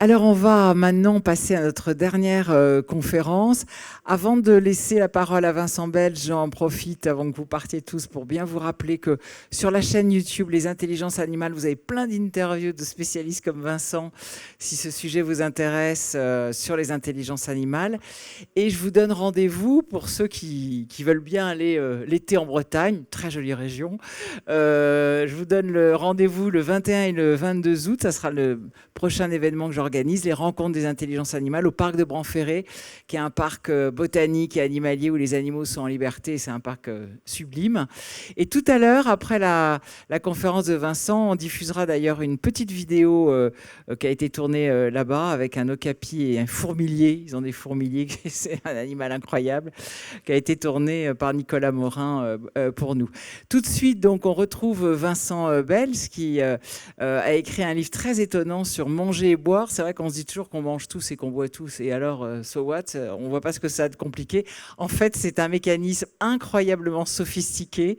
Alors, on va maintenant passer à notre dernière conférence. Avant de laisser la parole à Vincent Belge, j'en profite avant que vous partiez tous pour bien vous rappeler que sur la chaîne YouTube Les Intelligences Animales, vous avez plein d'interviews de spécialistes comme Vincent, si ce sujet vous intéresse, sur les intelligences animales. Et je vous donne rendez-vous pour ceux qui veulent bien aller l'été en Bretagne, très jolie région. Je vous donne le rendez-vous le 21 et le 22 août. Ça sera le prochain événement que j'organise, les rencontres des intelligences animales au parc de Branferré, qui est un parc botanique et animalier où les animaux sont en liberté. C'est un parc sublime. Et tout à l'heure, après la conférence de Vincent, on diffusera d'ailleurs une petite vidéo qui a été tournée là-bas avec un okapi et un fourmilier. Ils ont des fourmiliers, c'est un animal incroyable, qui a été tourné par Nicolas Morin pour nous. Tout de suite, donc, on retrouve Vincent Bels qui a écrit un livre très étonnant sur manger et boire. C'est vrai qu'on se dit toujours qu'on mange tous et qu'on boit tous. Et alors, so what? On ne voit pas ce que ça a de compliqué. En fait, c'est un mécanisme incroyablement sophistiqué.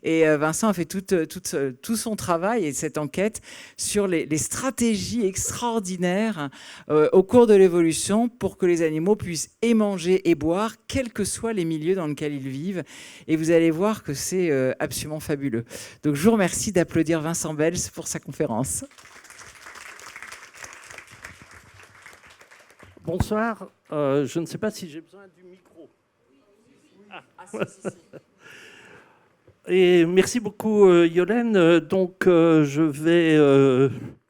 Et Vincent a fait tout son travail et cette enquête sur les stratégies extraordinaires au cours de l'évolution pour que les animaux puissent et manger et boire, quels que soient les milieux dans lesquels ils vivent. Et vous allez voir que c'est absolument fabuleux. Donc, je vous remercie d'applaudir Vincent Bels pour sa conférence. Bonsoir. Je ne sais pas si j'ai besoin du micro. Si. Et merci beaucoup, Yolène. Donc, je vais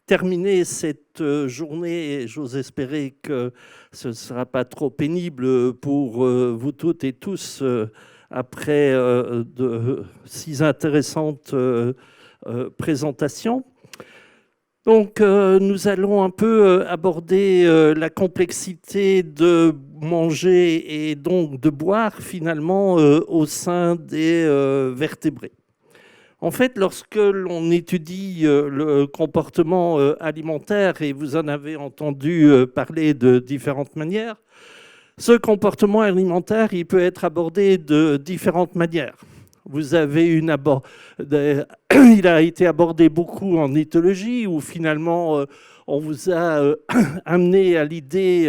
terminer cette journée et j'ose espérer que ce ne sera pas trop pénible pour vous toutes et tous après de si intéressantes présentations. Donc, nous allons un peu aborder la complexité de manger et donc de boire finalement au sein des vertébrés. En fait, lorsque l'on étudie le comportement alimentaire, et vous en avez entendu parler de différentes manières, ce comportement alimentaire, il peut être abordé de différentes manières. Vous avez il a été abordé beaucoup en éthologie, où finalement on vous a amené à l'idée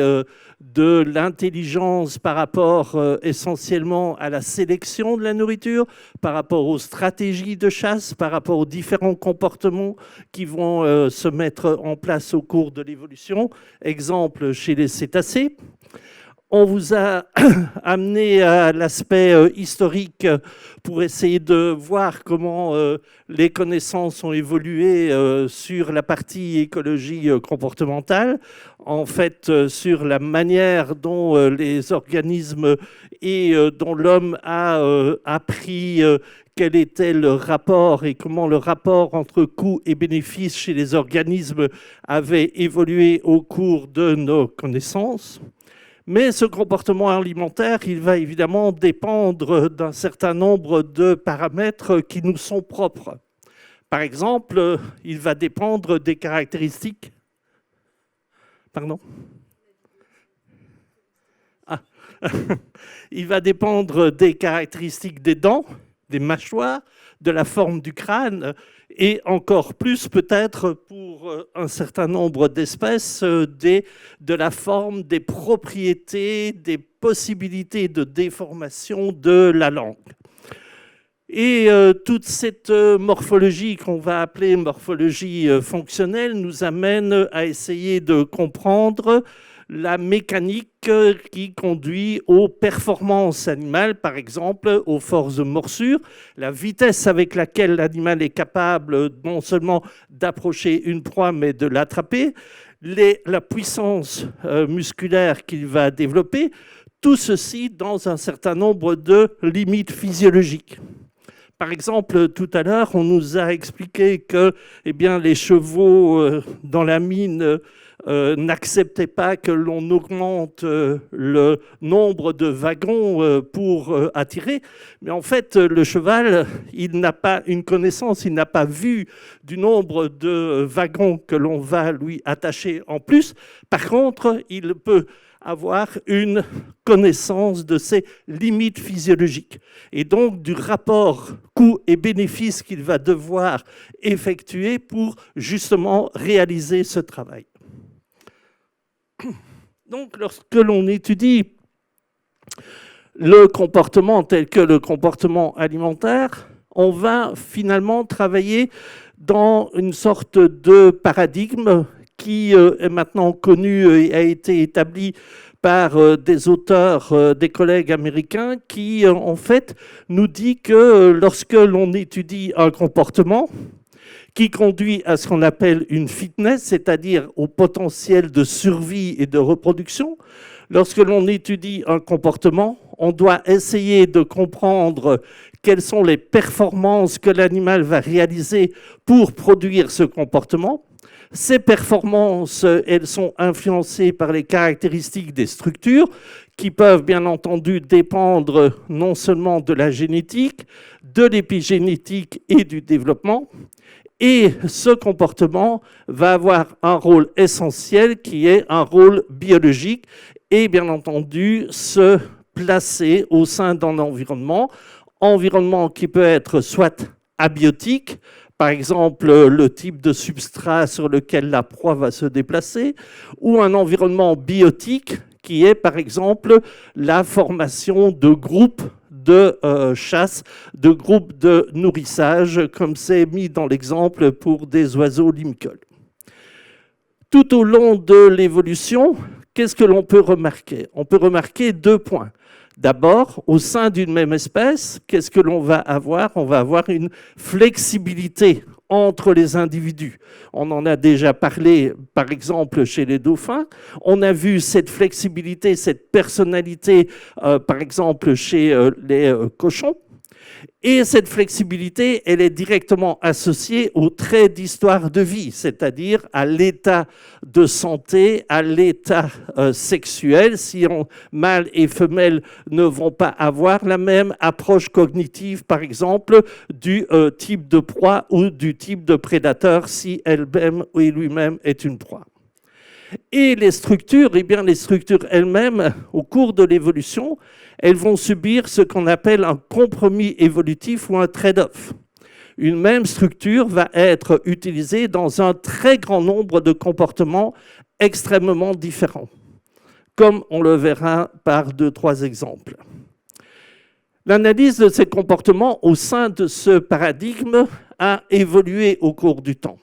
de l'intelligence par rapport essentiellement à la sélection de la nourriture, par rapport aux stratégies de chasse, par rapport aux différents comportements qui vont se mettre en place au cours de l'évolution. Exemple chez les cétacés. On vous a amené à l'aspect historique pour essayer de voir comment les connaissances ont évolué sur la partie écologie comportementale, en fait sur la manière dont les organismes et dont l'homme a appris quel était le rapport et comment le rapport entre coûts et bénéfices chez les organismes avait évolué au cours de nos connaissances. Mais ce comportement alimentaire, il va évidemment dépendre d'un certain nombre de paramètres qui nous sont propres. Par exemple, il va dépendre des caractéristiques... Pardon ? Il va dépendre des caractéristiques des dents, des mâchoires, de la forme du crâne, et encore plus peut-être pour un certain nombre d'espèces de la forme, des propriétés, des possibilités de déformation de la langue. Et toute cette morphologie qu'on va appeler morphologie fonctionnelle nous amène à essayer de comprendre la mécanique qui conduit aux performances animales, par exemple aux forces de morsure, la vitesse avec laquelle l'animal est capable non seulement d'approcher une proie, mais de l'attraper, la puissance musculaire qu'il va développer, tout ceci dans un certain nombre de limites physiologiques. Par exemple, tout à l'heure, on nous a expliqué que les chevaux dans la mine n'acceptaient pas que l'on augmente le nombre de wagons pour attirer. Mais en fait, le cheval, il n'a pas une connaissance, il n'a pas vu du nombre de wagons que l'on va lui attacher en plus. Par contre, il peut avoir une connaissance de ses limites physiologiques et donc du rapport coût et bénéfice qu'il va devoir effectuer pour justement réaliser ce travail. Donc, lorsque l'on étudie le comportement tel que le comportement alimentaire, on va finalement travailler dans une sorte de paradigme qui est maintenant connu et a été établi par des auteurs, des collègues américains, qui en fait nous dit que lorsque l'on étudie un comportement qui conduit à ce qu'on appelle une fitness, c'est-à-dire au potentiel de survie et de reproduction, lorsque l'on étudie un comportement, on doit essayer de comprendre quelles sont les performances que l'animal va réaliser pour produire ce comportement. Ces performances, elles sont influencées par les caractéristiques des structures qui peuvent bien entendu dépendre non seulement de la génétique, de l'épigénétique et du développement. Et ce comportement va avoir un rôle essentiel qui est un rôle biologique et bien entendu se placer au sein d'un environnement qui peut être soit abiotique, par exemple le type de substrat sur lequel la proie va se déplacer, ou un environnement biotique qui est par exemple la formation de groupes de chasse, de groupes de nourrissage, comme c'est mis dans l'exemple pour des oiseaux limacoles. Tout au long de l'évolution, qu'est-ce que l'on peut remarquer? On peut remarquer 2 points. D'abord, au sein d'une même espèce, qu'est-ce que l'on va avoir? On va avoir une flexibilité entre les individus. On en a déjà parlé, par exemple, chez les dauphins. On a vu cette flexibilité, cette personnalité, par exemple, chez les cochons. Et cette flexibilité, elle est directement associée aux traits d'histoire de vie, c'est-à-dire à l'état de santé, à l'état sexuel. Si mâle et femelle ne vont pas avoir la même approche cognitive, par exemple, du type de proie ou du type de prédateur, si elle-même ou lui-même est une proie. Et les structures, eh bien, les structures elles-mêmes, au cours de l'évolution, elles vont subir ce qu'on appelle un compromis évolutif ou un trade-off. Une même structure va être utilisée dans un très grand nombre de comportements extrêmement différents, comme on le verra par 2-3 exemples. L'analyse de ces comportements au sein de ce paradigme a évolué au cours du temps.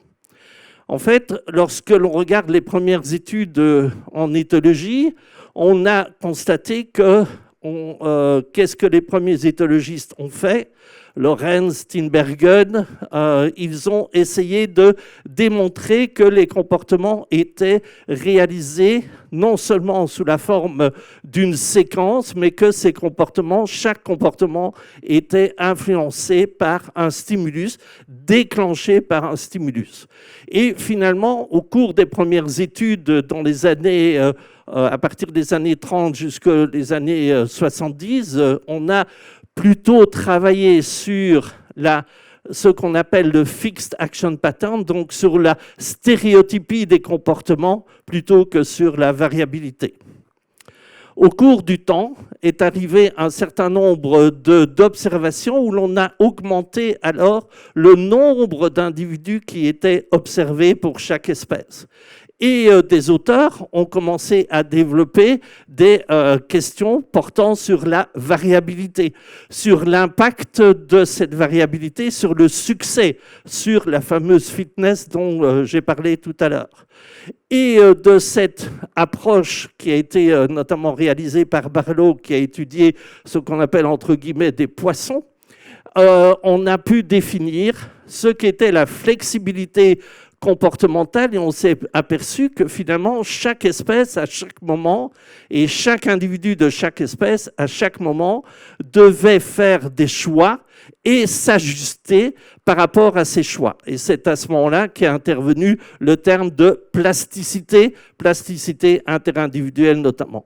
En fait, lorsque l'on regarde les premières études en éthologie, on a constaté que qu'est-ce que les premiers éthologistes ont fait? Lorenz, Tinbergen, ils ont essayé de démontrer que les comportements étaient réalisés non seulement sous la forme d'une séquence, mais que ces comportements, chaque comportement était influencé par un stimulus, déclenché par un stimulus. Et finalement, au cours des premières études dans les années, à partir des années 30 jusqu'aux années 70, on a plutôt travailler sur ce qu'on appelle le fixed action pattern, donc sur la stéréotypie des comportements plutôt que sur la variabilité. Au cours du temps est arrivé un certain nombre d'observations où l'on a augmenté alors le nombre d'individus qui étaient observés pour chaque espèce. Et des auteurs ont commencé à développer des questions portant sur la variabilité, sur l'impact de cette variabilité, sur le succès, sur la fameuse fitness dont j'ai parlé tout à l'heure. Et de cette approche qui a été notamment réalisée par Barlow, qui a étudié ce qu'on appelle entre guillemets des poissons, on a pu définir ce qu'était la flexibilité comportementale et on s'est aperçu que finalement chaque espèce à chaque moment et chaque individu de chaque espèce à chaque moment devait faire des choix et s'ajuster par rapport à ces choix. Et c'est à ce moment-là qu'est intervenu le terme de plasticité interindividuelle notamment.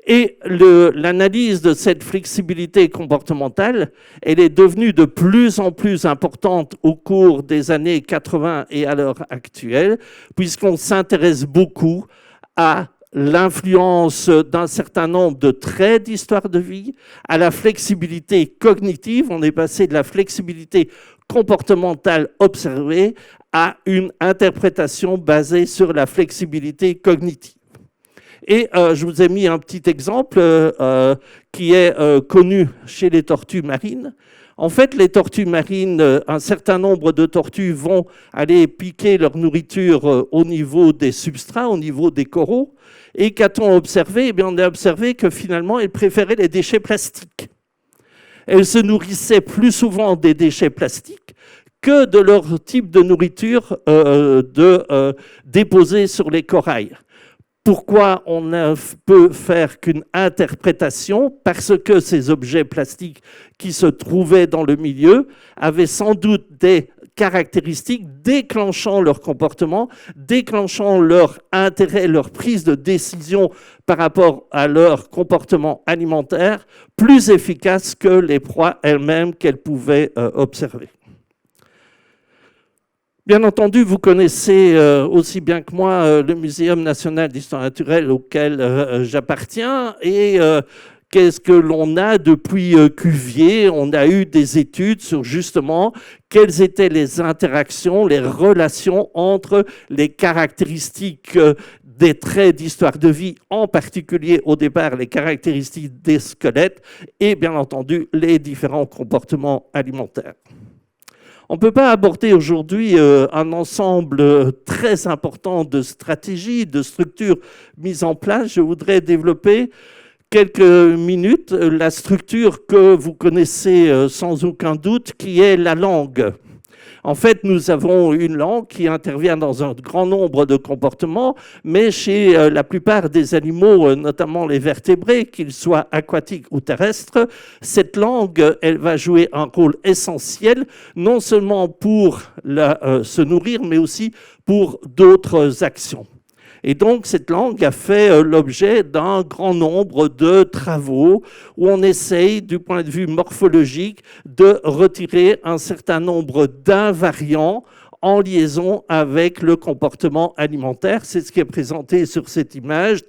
Et l'analyse de cette flexibilité comportementale, elle est devenue de plus en plus importante au cours des années 80 et à l'heure actuelle, puisqu'on s'intéresse beaucoup à l'influence d'un certain nombre de traits d'histoire de vie, à la flexibilité cognitive. On est passé de la flexibilité comportementale observée à une interprétation basée sur la flexibilité cognitive. Et je vous ai mis un petit exemple qui est connu chez les tortues marines. En fait, les tortues marines, un certain nombre de tortues vont aller piquer leur nourriture au niveau des substrats, au niveau des coraux. Et qu'a-t-on observé? Eh bien, on a observé que finalement, elles préféraient les déchets plastiques. Elles se nourrissaient plus souvent des déchets plastiques que de leur type de nourriture déposée sur les corails. Pourquoi on ne peut faire qu'une interprétation? Parce que ces objets plastiques qui se trouvaient dans le milieu avaient sans doute des caractéristiques déclenchant leur comportement, déclenchant leur intérêt, leur prise de décision par rapport à leur comportement alimentaire, plus efficaces que les proies elles-mêmes qu'elles pouvaient observer. Bien entendu, vous connaissez aussi bien que moi le Muséum national d'histoire naturelle auquel j'appartiens. Et qu'est-ce que l'on a depuis Cuvier? On a eu des études sur justement quelles étaient les interactions, les relations entre les caractéristiques des traits d'histoire de vie, en particulier au départ les caractéristiques des squelettes et bien entendu les différents comportements alimentaires. On ne peut pas aborder aujourd'hui un ensemble très important de stratégies, de structures mises en place. Je voudrais développer quelques minutes la structure que vous connaissez sans aucun doute, qui est la langue. En fait, nous avons une langue qui intervient dans un grand nombre de comportements, mais chez la plupart des animaux, notamment les vertébrés, qu'ils soient aquatiques ou terrestres, cette langue, elle va jouer un rôle essentiel, non seulement pour se nourrir, mais aussi pour d'autres actions. Et donc, cette langue a fait l'objet d'un grand nombre de travaux où on essaye, du point de vue morphologique, de retirer un certain nombre d'invariants en liaison avec le comportement alimentaire. C'est ce qui est présenté sur cette image,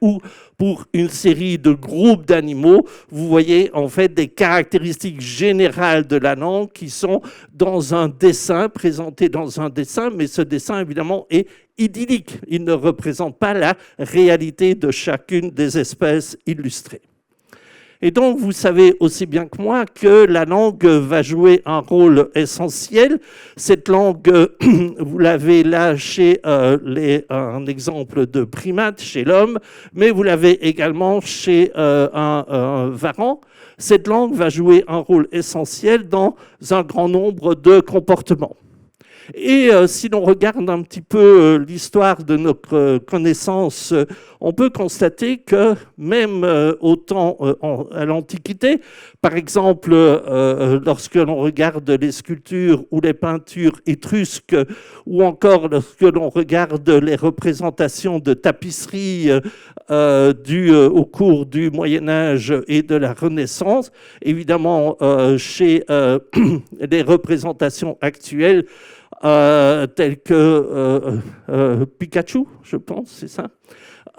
où pour une série de groupes d'animaux, vous voyez en fait des caractéristiques générales de la langue qui sont dans un dessin, présenté dans un dessin, mais ce dessin évidemment est idyllique. Il ne représente pas la réalité de chacune des espèces illustrées. Et donc, vous savez aussi bien que moi que la langue va jouer un rôle essentiel. Cette langue, vous l'avez là chez un exemple de primate, chez l'homme, mais vous l'avez également chez un varan. Cette langue va jouer un rôle essentiel dans un grand nombre de comportements. Et si l'on regarde un petit peu l'histoire de notre connaissance, on peut constater que même au temps, à l'Antiquité, par exemple, lorsque l'on regarde les sculptures ou les peintures étrusques, ou encore lorsque l'on regarde les représentations de tapisseries au cours du Moyen-Âge et de la Renaissance, évidemment, chez les représentations actuelles, tels que Pikachu, je pense, c'est ça.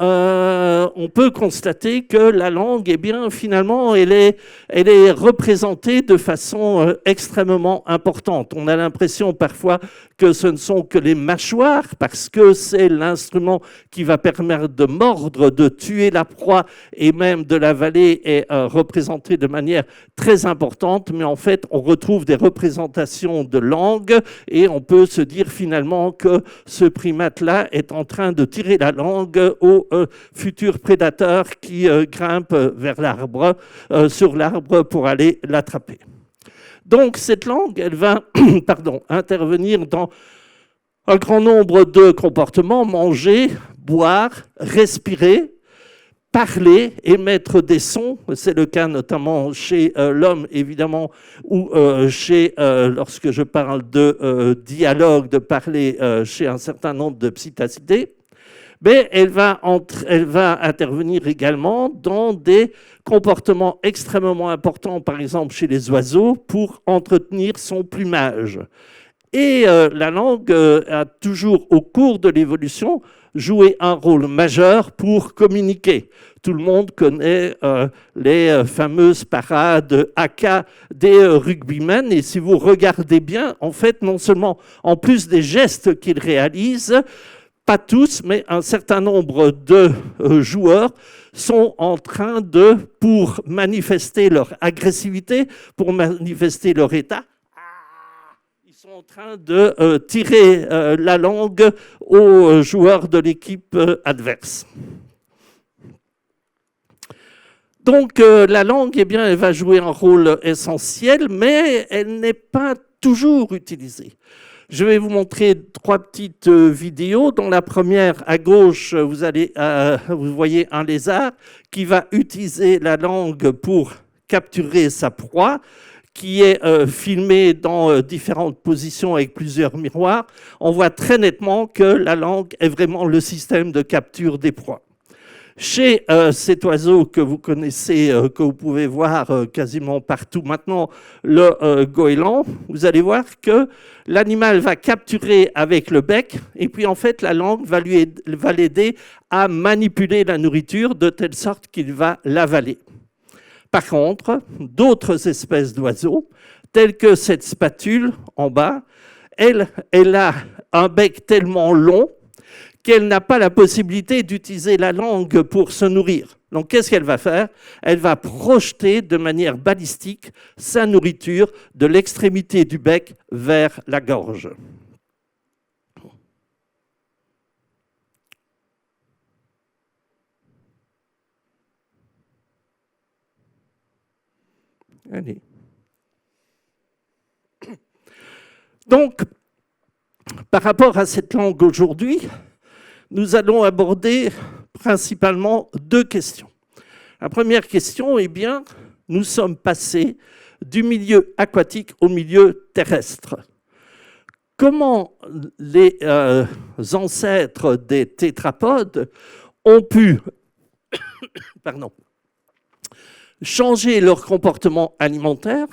On peut constater que la langue, eh bien, finalement, elle est représentée de façon extrêmement importante. On a l'impression parfois que ce ne sont que les mâchoires, parce que c'est l'instrument qui va permettre de mordre, de tuer la proie et même de l'avaler, est représenté de manière très importante. Mais en fait, on retrouve des représentations de langue et on peut se dire finalement que ce primate-là est en train de tirer la langue au futur prédateur qui grimpe vers l'arbre, sur l'arbre pour aller l'attraper. Donc cette langue, elle va intervenir dans un grand nombre de comportements: manger, boire, respirer, parler, émettre des sons. C'est le cas notamment chez l'homme, évidemment, ou lorsque je parle de dialogue, de parler chez un certain nombre de psittacidés. Mais elle va intervenir également dans des comportements extrêmement importants, par exemple chez les oiseaux, pour entretenir son plumage. Et la langue a toujours, au cours de l'évolution, joué un rôle majeur pour communiquer. Tout le monde connaît les fameuses parades haka des rugbymen. Et si vous regardez bien, en fait, non seulement en plus des gestes qu'ils réalisent, pas tous, mais un certain nombre de joueurs sont en train de, pour manifester leur agressivité, pour manifester leur état, ils sont en train de tirer la langue aux joueurs de l'équipe adverse. Donc la langue, eh bien, elle va jouer un rôle essentiel, mais elle n'est pas toujours utilisée. Je vais vous montrer 3 petites vidéos. Dans la première, à gauche, vous voyez un lézard qui va utiliser la langue pour capturer sa proie, qui est filmé dans différentes positions avec plusieurs miroirs. On voit très nettement que la langue est vraiment le système de capture des proies. Chez cet oiseau que vous connaissez, que vous pouvez voir quasiment partout maintenant, le goéland, vous allez voir que l'animal va capturer avec le bec et puis en fait la langue va l'aider à manipuler la nourriture de telle sorte qu'il va l'avaler. Par contre, d'autres espèces d'oiseaux, telles que cette spatule en bas, elle a un bec tellement long qu'elle n'a pas la possibilité d'utiliser la langue pour se nourrir. Donc, qu'est-ce qu'elle va faire? Elle va projeter de manière balistique sa nourriture de l'extrémité du bec vers la gorge. Allez. Donc, par rapport à cette langue aujourd'hui, nous allons aborder principalement 2 questions. La première question, eh bien, nous sommes passés du milieu aquatique au milieu terrestre. Comment les ancêtres des tétrapodes ont pu changer leur comportement alimentaire?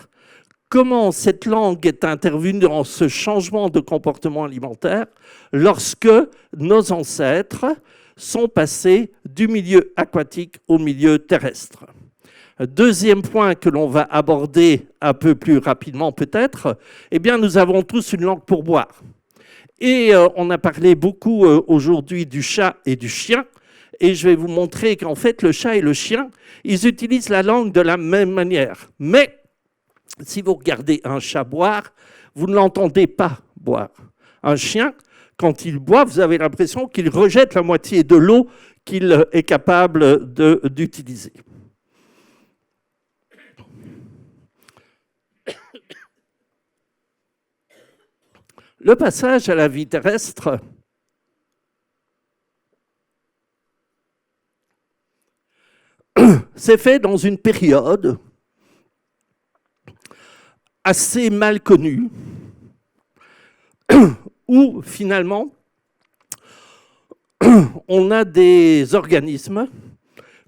Comment cette langue est intervenue dans ce changement de comportement alimentaire lorsque nos ancêtres sont passés du milieu aquatique au milieu terrestre? Deuxième point que l'on va aborder un peu plus rapidement peut-être, eh bien nous avons tous une langue pour boire. Et on a parlé beaucoup aujourd'hui du chat et du chien, et je vais vous montrer qu'en fait le chat et le chien, ils utilisent la langue de la même manière. Mais si vous regardez un chat boire, vous ne l'entendez pas boire. Un chien, quand il boit, vous avez l'impression qu'il rejette la moitié de l'eau qu'il est capable d'utiliser. Le passage à la vie terrestre s'est fait dans une période assez mal connue, où finalement on a des organismes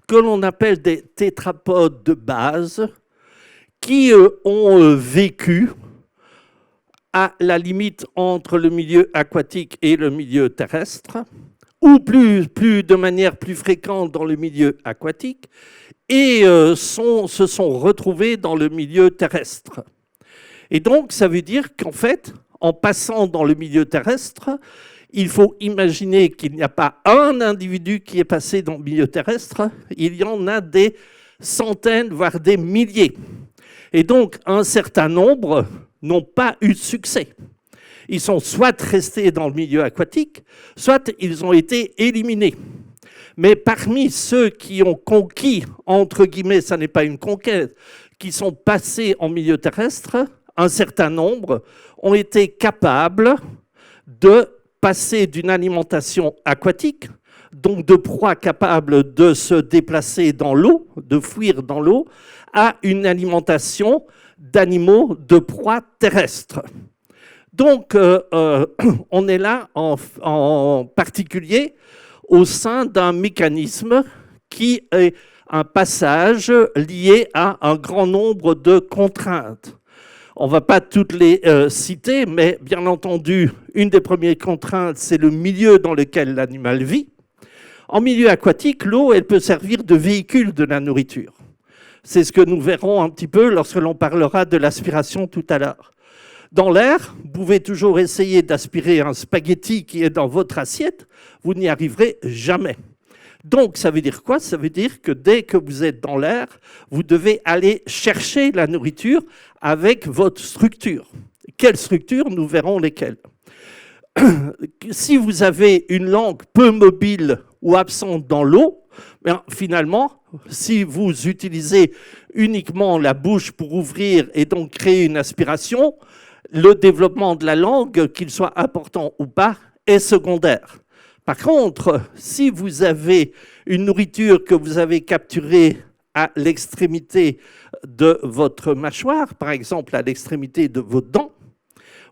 que l'on appelle des tétrapodes de base qui ont vécu à la limite entre le milieu aquatique et le milieu terrestre, ou de manière plus fréquente dans le milieu aquatique, et se sont retrouvés dans le milieu terrestre. Et donc, ça veut dire qu'en fait, en passant dans le milieu terrestre, il faut imaginer qu'il n'y a pas un individu qui est passé dans le milieu terrestre, il y en a des centaines, voire des milliers. Et donc, un certain nombre n'ont pas eu de succès. Ils sont soit restés dans le milieu aquatique, soit ils ont été éliminés. Mais parmi ceux qui ont conquis, entre guillemets, ça n'est pas une conquête, qui sont passés en milieu terrestre, un certain nombre ont été capables de passer d'une alimentation aquatique, donc de proies capables de se déplacer dans l'eau, de fuir dans l'eau, à une alimentation d'animaux de proies terrestres. Donc, on est là en particulier au sein d'un mécanisme qui est un passage lié à un grand nombre de contraintes. On ne va pas toutes les citer, mais bien entendu, une des premières contraintes, c'est le milieu dans lequel l'animal vit. En milieu aquatique, l'eau, elle peut servir de véhicule de la nourriture. C'est ce que nous verrons un petit peu lorsque l'on parlera de l'aspiration tout à l'heure. Dans l'air, vous pouvez toujours essayer d'aspirer un spaghetti qui est dans votre assiette, vous n'y arriverez jamais. Donc, ça veut dire quoi? Ça veut dire que dès que vous êtes dans l'air, vous devez aller chercher la nourriture avec votre structure. Quelle structure? Nous verrons lesquelles. Si vous avez une langue peu mobile ou absente dans l'eau, finalement, si vous utilisez uniquement la bouche pour ouvrir et donc créer une aspiration, le développement de la langue, qu'il soit important ou pas, est secondaire. Par contre, si vous avez une nourriture que vous avez capturée à l'extrémité de votre mâchoire, par exemple à l'extrémité de vos dents,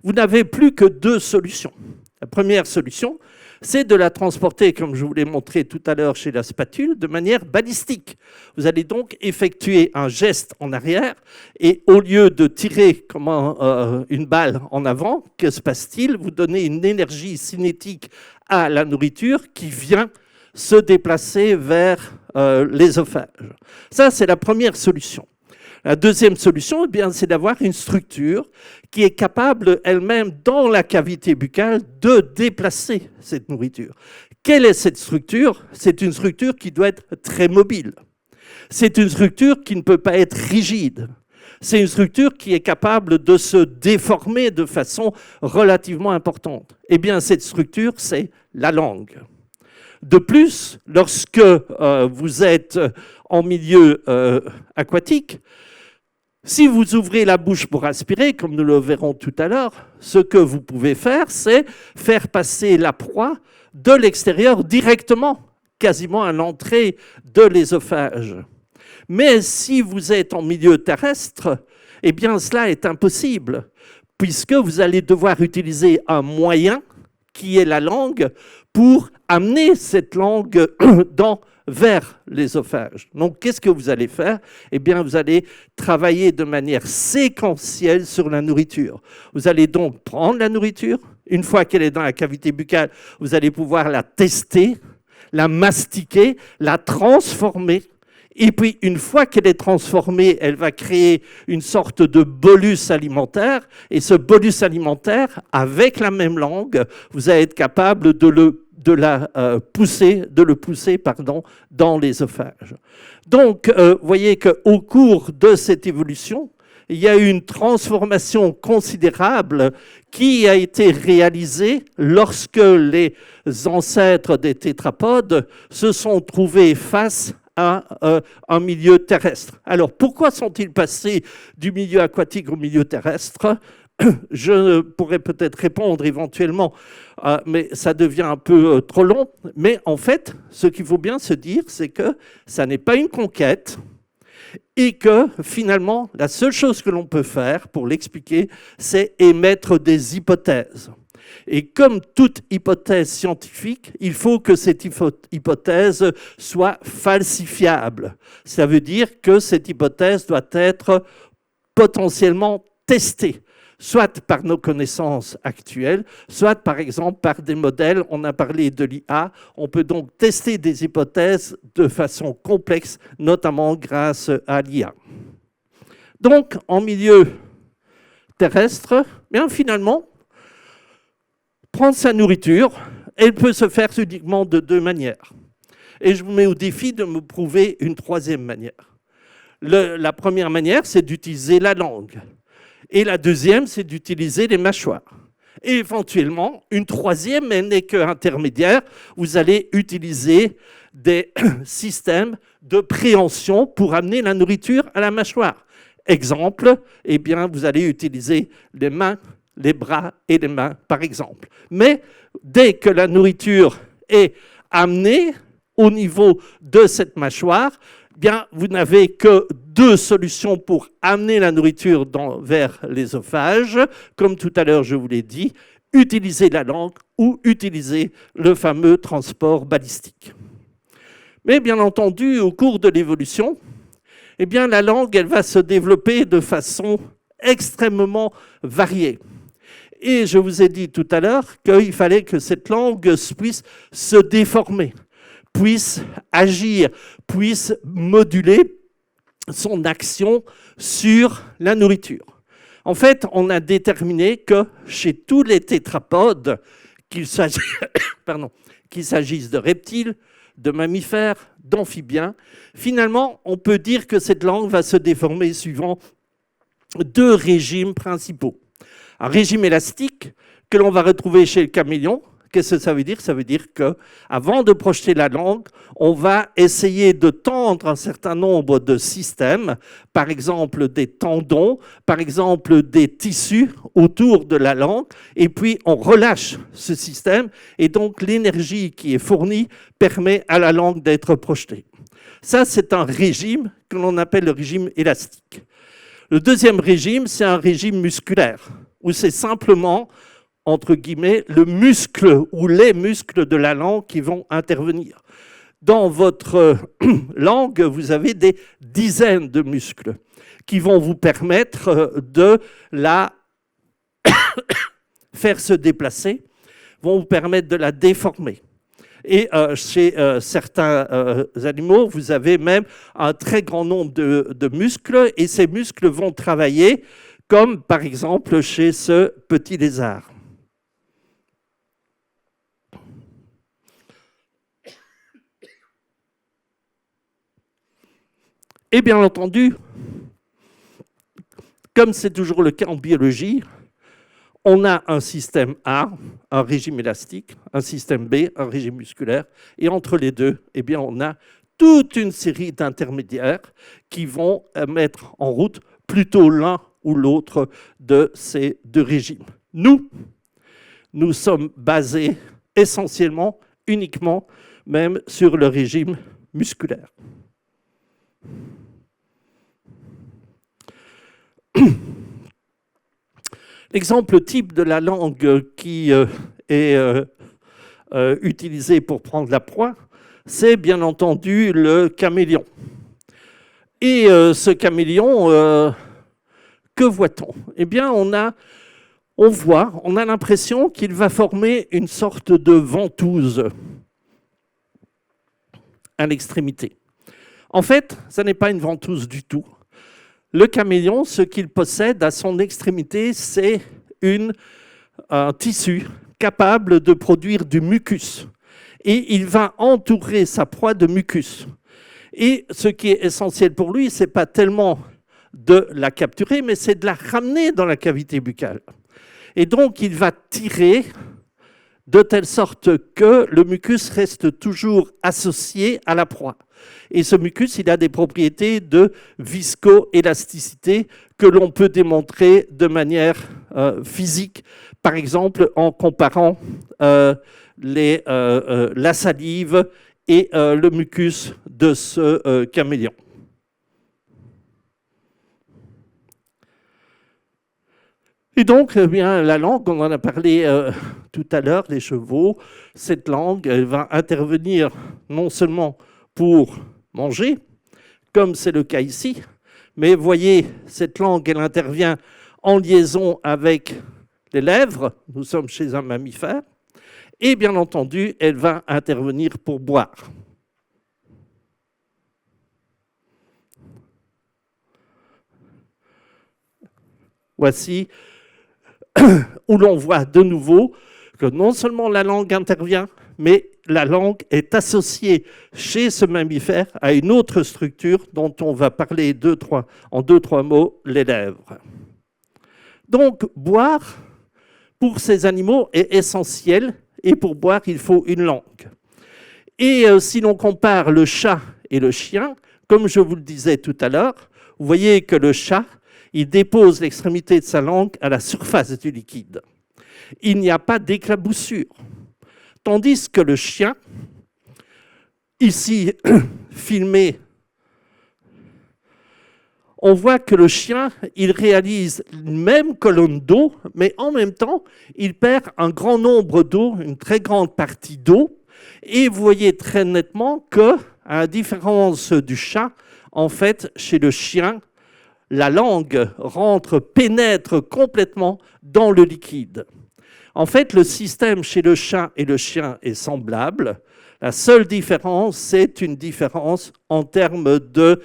vous n'avez plus que deux solutions. La première solution, c'est de la transporter, comme je vous l'ai montré tout à l'heure chez la spatule, de manière balistique. Vous allez donc effectuer un geste en arrière et au lieu de tirer comme une balle en avant, que se passe-t-il? Vous donnez une énergie cinétique à la nourriture qui vient se déplacer vers l'ésophage. Ça, c'est la première solution. La deuxième solution, eh bien, c'est d'avoir une structure qui est capable elle-même, dans la cavité buccale, de déplacer cette nourriture. Quelle est cette structure? C'est une structure qui doit être très mobile. C'est une structure qui ne peut pas être rigide. C'est une structure qui est capable de se déformer de façon relativement importante. Eh bien, cette structure, c'est la langue. De plus, lorsque vous êtes en milieu aquatique, si vous ouvrez la bouche pour aspirer, comme nous le verrons tout à l'heure, ce que vous pouvez faire, c'est faire passer la proie de l'extérieur directement, quasiment à l'entrée de l'ésophage. Mais si vous êtes en milieu terrestre, eh bien cela est impossible, puisque vous allez devoir utiliser un moyen, qui est la langue, pour amener cette langue vers l'ésophage. Donc, qu'est-ce que vous allez faire? Eh bien, vous allez travailler de manière séquentielle sur la nourriture. Vous allez donc prendre la nourriture. Une fois qu'elle est dans la cavité buccale, vous allez pouvoir la tester, la mastiquer, la transformer. Et puis, une fois qu'elle est transformée, elle va créer une sorte de bolus alimentaire. Et ce bolus alimentaire, avec la même langue, vous allez être capable de le pousser dans l'ésophage. Donc, vous voyez qu'au cours de cette évolution, il y a eu une transformation considérable qui a été réalisée lorsque les ancêtres des tétrapodes se sont trouvés face à un milieu terrestre. Alors, pourquoi sont-ils passés du milieu aquatique au milieu terrestre? Je pourrais peut-être répondre éventuellement, mais ça devient un peu trop long. Mais en fait, ce qu'il faut bien se dire, c'est que ça n'est pas une conquête et que finalement, la seule chose que l'on peut faire pour l'expliquer, c'est émettre des hypothèses. Et comme toute hypothèse scientifique, il faut que cette hypothèse soit falsifiable. Ça veut dire que cette hypothèse doit être potentiellement testée, soit par nos connaissances actuelles, soit par exemple par des modèles. On a parlé de l'IA, on peut donc tester des hypothèses de façon complexe, notamment grâce à l'IA. Donc, en milieu terrestre, bien finalement, prendre sa nourriture, elle peut se faire uniquement de deux manières. Et je vous mets au défi de me prouver une troisième manière. La première manière, c'est d'utiliser la langue. Et la deuxième, c'est d'utiliser les mâchoires. Et éventuellement, une troisième, elle n'est qu'intermédiaire, vous allez utiliser des systèmes de préhension pour amener la nourriture à la mâchoire. Exemple, eh bien, vous allez utiliser les mains, les bras et les mains, par exemple. Mais dès que la nourriture est amenée au niveau de cette mâchoire, bien, vous n'avez que deux solutions pour amener la nourriture vers l'ésophage. Comme tout à l'heure, je vous l'ai dit, utiliser la langue ou utiliser le fameux transport balistique. Mais bien entendu, au cours de l'évolution, eh bien, la langue, elle va se développer de façon extrêmement variée. Et je vous ai dit tout à l'heure qu'il fallait que cette langue puisse se déformer, puisse agir, puisse moduler son action sur la nourriture. En fait, on a déterminé que chez tous les tétrapodes, qu'il s'agisse de reptiles, de mammifères, d'amphibiens, finalement, on peut dire que cette langue va se déformer suivant deux régimes principaux. Un régime élastique que l'on va retrouver chez le caméléon. Qu'est-ce que ça veut dire? Ça veut dire qu'avant de projeter la langue, on va essayer de tendre un certain nombre de systèmes, par exemple des tendons, par exemple des tissus autour de la langue, et puis on relâche ce système, et donc l'énergie qui est fournie permet à la langue d'être projetée. Ça, c'est un régime que l'on appelle le régime élastique. Le deuxième régime, c'est un régime musculaire, où c'est simplement, entre guillemets, le muscle ou les muscles de la langue qui vont intervenir. Dans votre langue, vous avez des dizaines de muscles qui vont vous permettre de la faire se déplacer, vont vous permettre de la déformer. Et chez certains animaux, vous avez même un très grand nombre de muscles, et ces muscles vont travailler, comme par exemple chez ce petit lézard. Et bien entendu, comme c'est toujours le cas en biologie, on a un système A, un régime élastique, un système B, un régime musculaire, et entre les deux, eh bien, on a toute une série d'intermédiaires qui vont mettre en route plutôt l'un ou l'autre de ces deux régimes. Nous sommes basés essentiellement, uniquement, même sur le régime musculaire. L'exemple type de la langue qui est utilisée pour prendre la proie, c'est bien entendu le caméléon. Et ce caméléon, que voit-on? Eh bien, on a l'impression qu'il va former une sorte de ventouse à l'extrémité. En fait, ce n'est pas une ventouse du tout. Le caméléon, ce qu'il possède à son extrémité, c'est un tissu capable de produire du mucus. Et il va entourer sa proie de mucus. Et ce qui est essentiel pour lui, ce n'est pas tellement de la capturer, mais c'est de la ramener dans la cavité buccale. Et donc, il va tirer de telle sorte que le mucus reste toujours associé à la proie. Et ce mucus, il a des propriétés de viscoélasticité que l'on peut démontrer de manière physique, par exemple en comparant la salive et le mucus de ce caméléon. Et donc, eh bien, la langue, on en a parlé tout à l'heure, les chevaux, cette langue, elle va intervenir non seulement pour manger, comme c'est le cas ici, mais voyez, cette langue, elle intervient en liaison avec les lèvres, nous sommes chez un mammifère, et bien entendu, elle va intervenir pour boire. Voici où l'on voit de nouveau que non seulement la langue intervient, mais la langue est associée chez ce mammifère à une autre structure dont on va parler en deux, trois mots, les lèvres. Donc, boire, pour ces animaux, est essentiel, et pour boire, il faut une langue. Et si l'on compare le chat et le chien, comme je vous le disais tout à l'heure, vous voyez que le chat, il dépose l'extrémité de sa langue à la surface du liquide. Il n'y a pas d'éclaboussure. Tandis que le chien, ici filmé, on voit que le chien, il réalise une même colonne d'eau, mais en même temps, il perd un grand nombre d'eau, une très grande partie d'eau. Et vous voyez très nettement que, à la différence du chat, en fait, chez le chien, la langue pénètre complètement dans le liquide. En fait, le système chez le chat et le chien est semblable. La seule différence, c'est une différence en termes de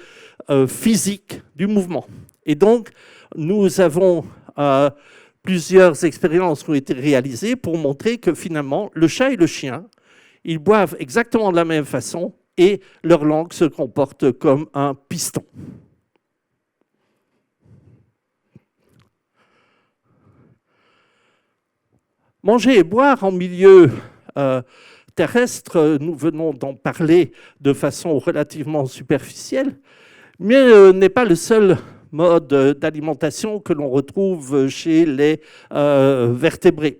physique du mouvement. Et donc, nous avons plusieurs expériences ont été réalisées pour montrer que finalement, le chat et le chien, ils boivent exactement de la même façon et leur langue se comporte comme un piston. Manger et boire en milieu terrestre, nous venons d'en parler de façon relativement superficielle, mais n'est pas le seul mode d'alimentation que l'on retrouve chez les vertébrés.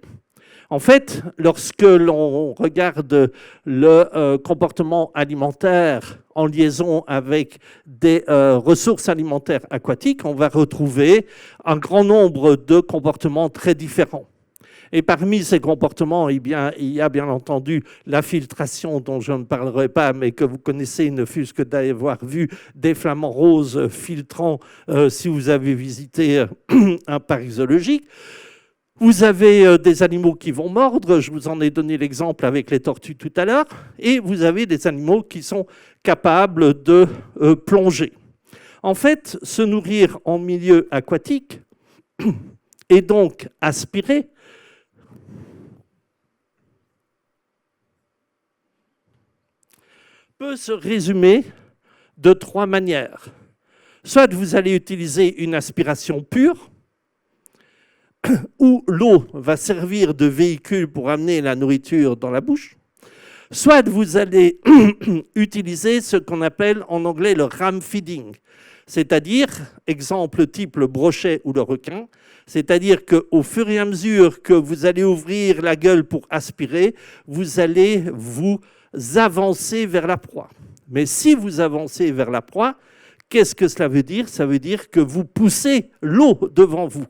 En fait, lorsque l'on regarde le comportement alimentaire en liaison avec des ressources alimentaires aquatiques, on va retrouver un grand nombre de comportements très différents. Et parmi ces comportements, eh bien, il y a bien entendu la filtration dont je ne parlerai pas, mais que vous connaissez, ne fût-ce que d'avoir vu des flamants roses filtrant si vous avez visité un parc zoologique. Vous avez des animaux qui vont mordre, je vous en ai donné l'exemple avec les tortues tout à l'heure, et vous avez des animaux qui sont capables de plonger. En fait, se nourrir en milieu aquatique et donc aspirer peut se résumer de trois manières. Soit vous allez utiliser une aspiration pure, où l'eau va servir de véhicule pour amener la nourriture dans la bouche, soit vous allez utiliser ce qu'on appelle en anglais le ram feeding, c'est-à-dire, exemple type le brochet ou le requin, c'est-à-dire qu'au fur et à mesure que vous allez ouvrir la gueule pour aspirer, vous allez vous avancer vers la proie. Mais si vous avancez vers la proie, qu'est-ce que cela veut dire? Ça veut dire que vous poussez l'eau devant vous.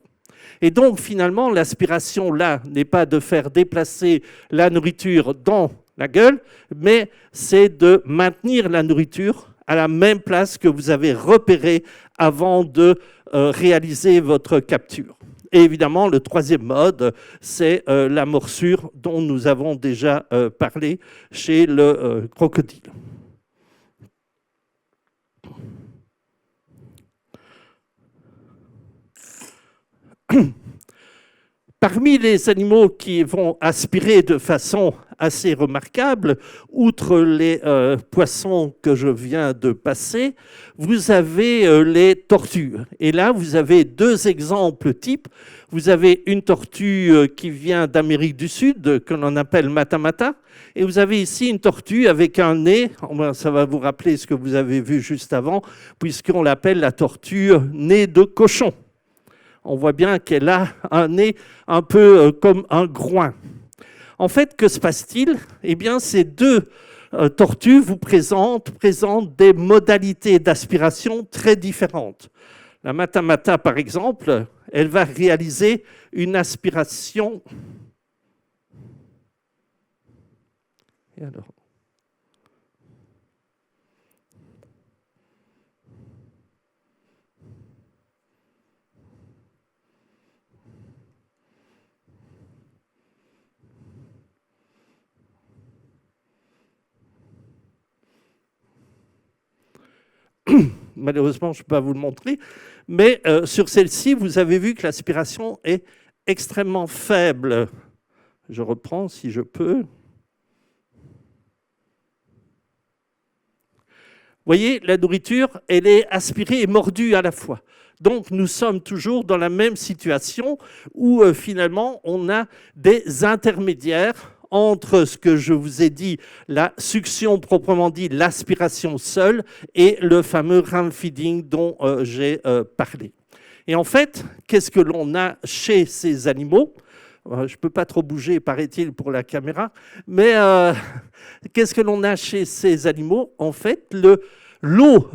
Et donc, finalement, l'aspiration, là, n'est pas de faire déplacer la nourriture dans la gueule, mais c'est de maintenir la nourriture à la même place que vous avez repérée avant de réaliser votre capture. Et évidemment, le troisième mode, c'est la morsure dont nous avons déjà parlé chez le crocodile. Parmi les animaux qui vont aspirer de façon assez remarquable, outre les poissons que je viens de passer, vous avez les tortues. Et là, vous avez deux exemples types. Vous avez une tortue qui vient d'Amérique du Sud, que l'on appelle matamata, et vous avez ici une tortue avec un nez, ça va vous rappeler ce que vous avez vu juste avant, puisqu'on l'appelle la tortue nez de cochon. On voit bien qu'elle a un nez un peu comme un groin. En fait, que se passe-t-il? Eh bien, ces deux tortues vous présentent des modalités d'aspiration très différentes. La matamata, par exemple, elle va réaliser une aspiration. Et alors? Malheureusement, je ne peux pas vous le montrer, mais sur celle-ci, vous avez vu que l'aspiration est extrêmement faible. Je reprends si je peux. Vous voyez, la nourriture, elle est aspirée et mordue à la fois. Donc, nous sommes toujours dans la même situation où finalement, on a des intermédiaires entre ce que je vous ai dit, la succion proprement dit, l'aspiration seule, et le fameux ram feeding dont j'ai parlé. Et en fait, qu'est-ce que l'on a chez ces animaux? Je ne peux pas trop bouger, paraît-il, pour la caméra, mais qu'est-ce que l'on a chez ces animaux? En fait, l'eau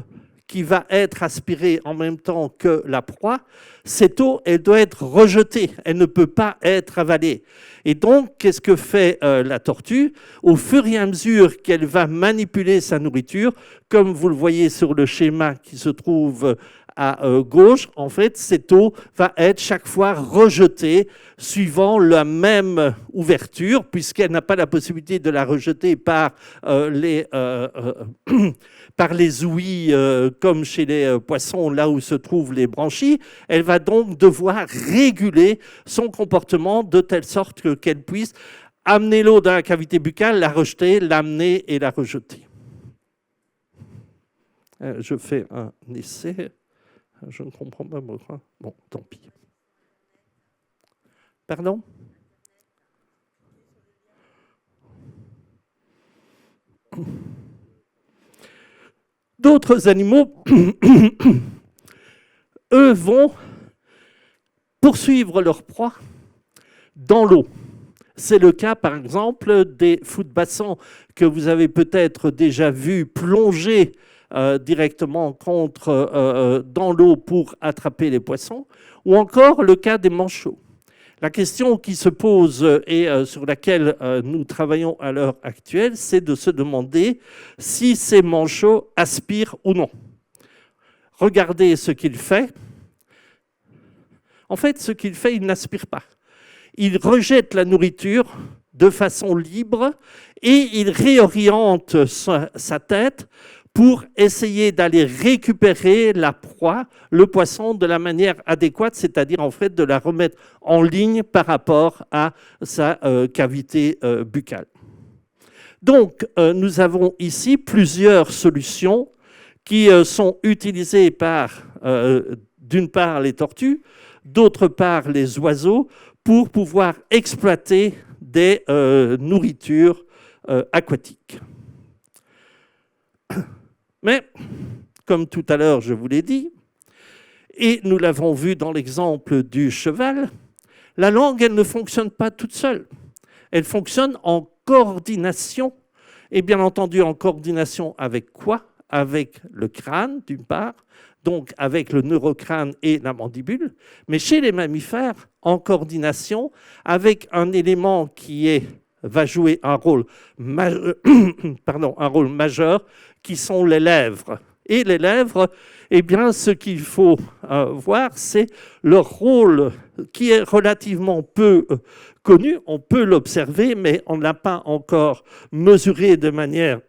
qui va être aspirée en même temps que la proie, cette eau, elle doit être rejetée, elle ne peut pas être avalée. Et donc, qu'est-ce que fait la tortue? Au fur et à mesure qu'elle va manipuler sa nourriture, comme vous le voyez sur le schéma qui se trouve à gauche, en fait, cette eau va être chaque fois rejetée suivant la même ouverture, puisqu'elle n'a pas la possibilité de la rejeter par par les ouïes, comme chez les poissons, là où se trouvent les branchies. Elle va donc devoir réguler son comportement de telle sorte qu'elle puisse amener l'eau dans la cavité buccale, la rejeter, l'amener et la rejeter. Je fais un essai. Je ne comprends pas pourquoi. Bon, tant pis. Pardon ? D'autres animaux, eux, vont poursuivre leur proie dans l'eau. C'est le cas, par exemple, des footbassans que vous avez peut-être déjà vus plonger directement dans l'eau pour attraper les poissons, ou encore le cas des manchots. La question qui se pose et sur laquelle nous travaillons à l'heure actuelle, c'est de se demander si ces manchots aspirent ou non. Regardez ce qu'il fait. En fait, ce qu'il fait, il n'aspire pas. Il rejette la nourriture de façon libre et il réoriente sa tête pour essayer d'aller récupérer la proie, le poisson, de la manière adéquate, c'est-à-dire en fait de la remettre en ligne par rapport à sa cavité buccale. Donc, nous avons ici plusieurs solutions qui sont utilisées par, d'une part, les tortues, d'autre part, les oiseaux, pour pouvoir exploiter des nourritures aquatiques. Mais, comme tout à l'heure je vous l'ai dit, et nous l'avons vu dans l'exemple du cheval, la langue, elle ne fonctionne pas toute seule. Elle fonctionne en coordination, et bien entendu en coordination avec quoi ? Avec le crâne, d'une part, donc avec le neurocrâne et la mandibule, mais chez les mammifères, en coordination avec un élément qui va jouer un rôle majeur, qui sont les lèvres. Et les lèvres, eh bien, ce qu'il faut voir, c'est leur rôle qui est relativement peu connu. On peut l'observer, mais on ne l'a pas encore mesuré de manière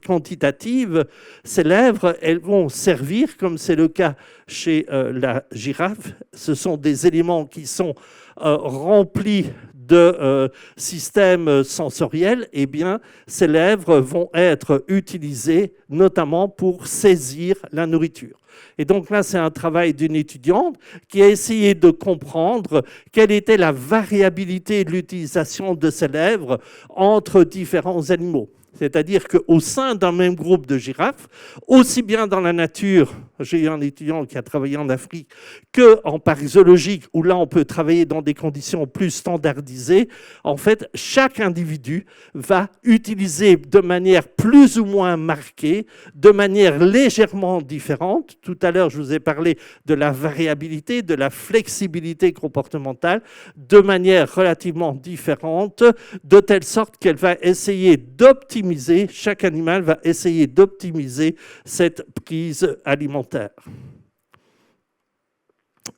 quantitative. Ces lèvres, elles vont servir, comme c'est le cas chez la girafe. Ce sont des éléments qui sont remplis de systèmes sensoriels, eh bien, ces lèvres vont être utilisées notamment pour saisir la nourriture. Et donc là, c'est un travail d'une étudiante qui a essayé de comprendre quelle était la variabilité de l'utilisation de ces lèvres entre différents animaux. C'est-à-dire qu'au sein d'un même groupe de girafes, aussi bien dans la nature, j'ai eu un étudiant qui a travaillé en Afrique, qu'en parc zoologique, où là on peut travailler dans des conditions plus standardisées, en fait, chaque individu va utiliser de manière plus ou moins marquée, de manière légèrement différente. Tout à l'heure, je vous ai parlé de la variabilité, de la flexibilité comportementale, de manière relativement différente, de telle sorte qu'elle va essayer d'optimiser, chaque animal va essayer d'optimiser cette prise alimentaire.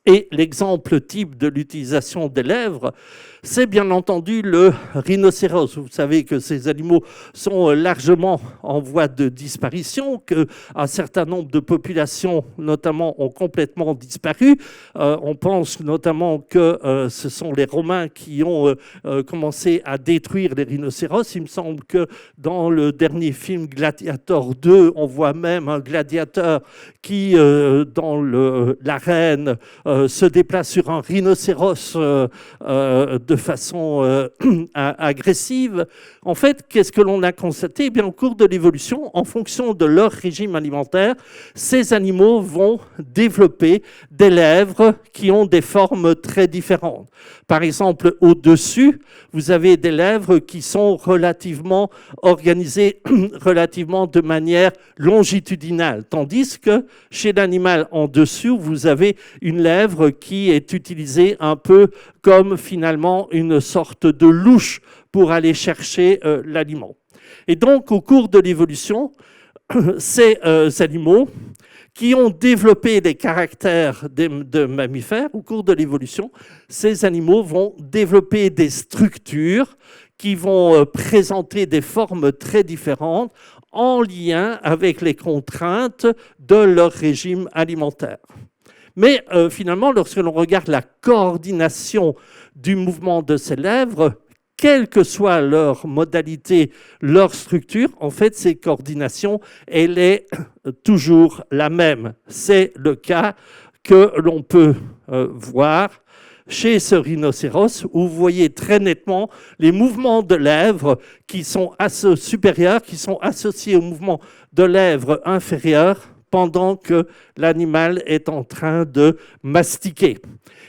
Et l'exemple type de l'utilisation des lèvres, c'est bien entendu le rhinocéros. Vous savez que ces animaux sont largement en voie de disparition, qu'un certain nombre de populations, notamment, ont complètement disparu. On pense notamment que ce sont les Romains qui ont commencé à détruire les rhinocéros. Il me semble que dans le dernier film Gladiator 2, on voit même un gladiateur qui, dans l'arène, se déplace sur un rhinocéros de façon agressive. En fait, qu'est-ce que l'on a constaté ? Eh bien, au cours de l'évolution, en fonction de leur régime alimentaire, ces animaux vont développer des lèvres qui ont des formes très différentes. Par exemple, au-dessus, vous avez des lèvres qui sont relativement organisées relativement de manière longitudinale, tandis que chez l'animal en dessous, vous avez une lèvre qui est utilisée un peu comme finalement une sorte de louche pour aller chercher l'aliment. Et donc, au cours de l'évolution, ces animaux qui ont développé des caractères de mammifères au cours de l'évolution, ces animaux vont développer des structures qui vont présenter des formes très différentes en lien avec les contraintes de leur régime alimentaire. Mais finalement, lorsque l'on regarde la coordination du mouvement de ces lèvres, quelle que soit leur modalité, leur structure, en fait, ces coordinations, elle est toujours la même. C'est le cas que l'on peut voir chez ce rhinocéros, où vous voyez très nettement les mouvements de lèvres qui sont supérieurs, qui sont associés aux mouvements de lèvres inférieurs pendant que l'animal est en train de mastiquer.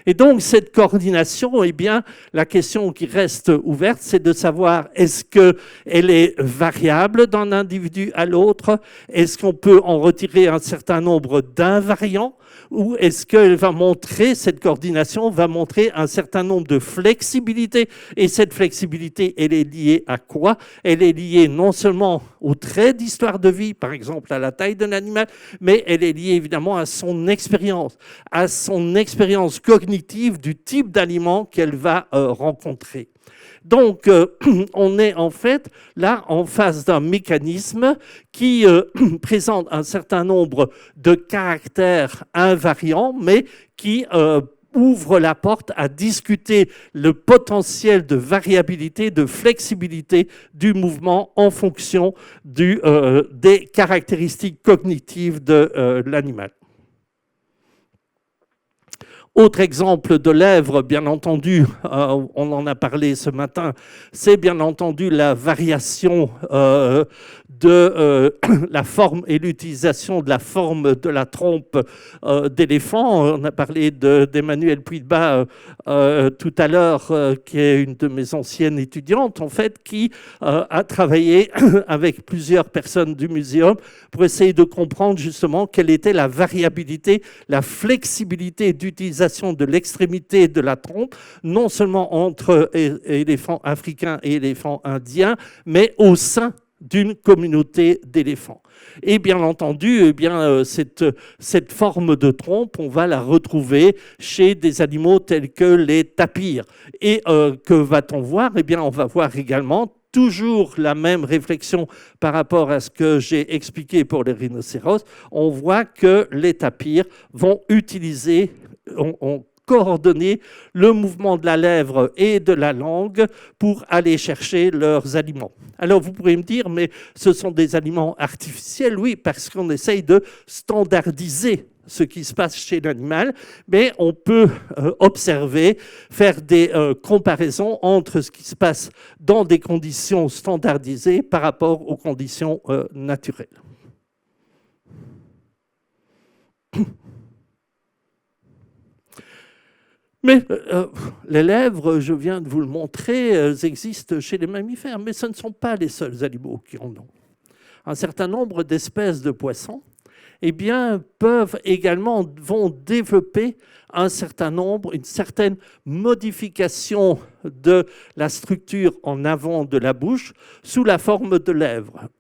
Et donc, cette coordination, eh bien, la question qui reste ouverte, c'est de savoir est-ce qu'elle est variable d'un individu à l'autre? Est-ce qu'on peut en retirer un certain nombre d'invariants? Ou est-ce qu'elle va montrer, cette coordination va montrer un certain nombre de flexibilité? Et cette flexibilité, elle est liée à quoi? Elle est liée non seulement aux traits d'histoire de vie, par exemple à la taille de l'animal, mais elle est liée évidemment à son expérience cognitive du type d'aliment qu'elle va rencontrer. Donc, on est en fait là en face d'un mécanisme qui présente un certain nombre de caractères invariants, mais qui ouvre la porte à discuter le potentiel de variabilité, de flexibilité du mouvement en fonction des caractéristiques cognitives de l'animal. Autre exemple de lèvres, bien entendu, on en a parlé ce matin, c'est bien entendu la variation de la forme et l'utilisation de la forme de la trompe d'éléphant. On a parlé d'Emmanuelle Puydebas tout à l'heure, qui est une de mes anciennes étudiantes, en fait, qui a travaillé avec plusieurs personnes du muséum pour essayer de comprendre justement quelle était la variabilité, la flexibilité d'utilisation de l'extrémité de la trompe, non seulement entre éléphants africains et éléphants indiens, mais au sein d'une communauté d'éléphants. Et bien entendu, eh bien, cette forme de trompe, on va la retrouver chez des animaux tels que les tapirs. Et que va-t-on voir? Eh bien, on va voir également toujours la même réflexion par rapport à ce que j'ai expliqué pour les rhinocéros. On voit que les tapirs vont utiliser, ont coordonné le mouvement de la lèvre et de la langue pour aller chercher leurs aliments. Alors vous pourrez me dire, mais ce sont des aliments artificiels? Oui, parce qu'on essaye de standardiser ce qui se passe chez l'animal, mais on peut observer, faire des comparaisons entre ce qui se passe dans des conditions standardisées par rapport aux conditions naturelles. Mais les lèvres, je viens de vous le montrer, elles existent chez les mammifères, mais ce ne sont pas les seuls animaux qui en ont. Un certain nombre d'espèces de poissons, eh bien, vont développer une certaine modification de la structure en avant de la bouche sous la forme de lèvres.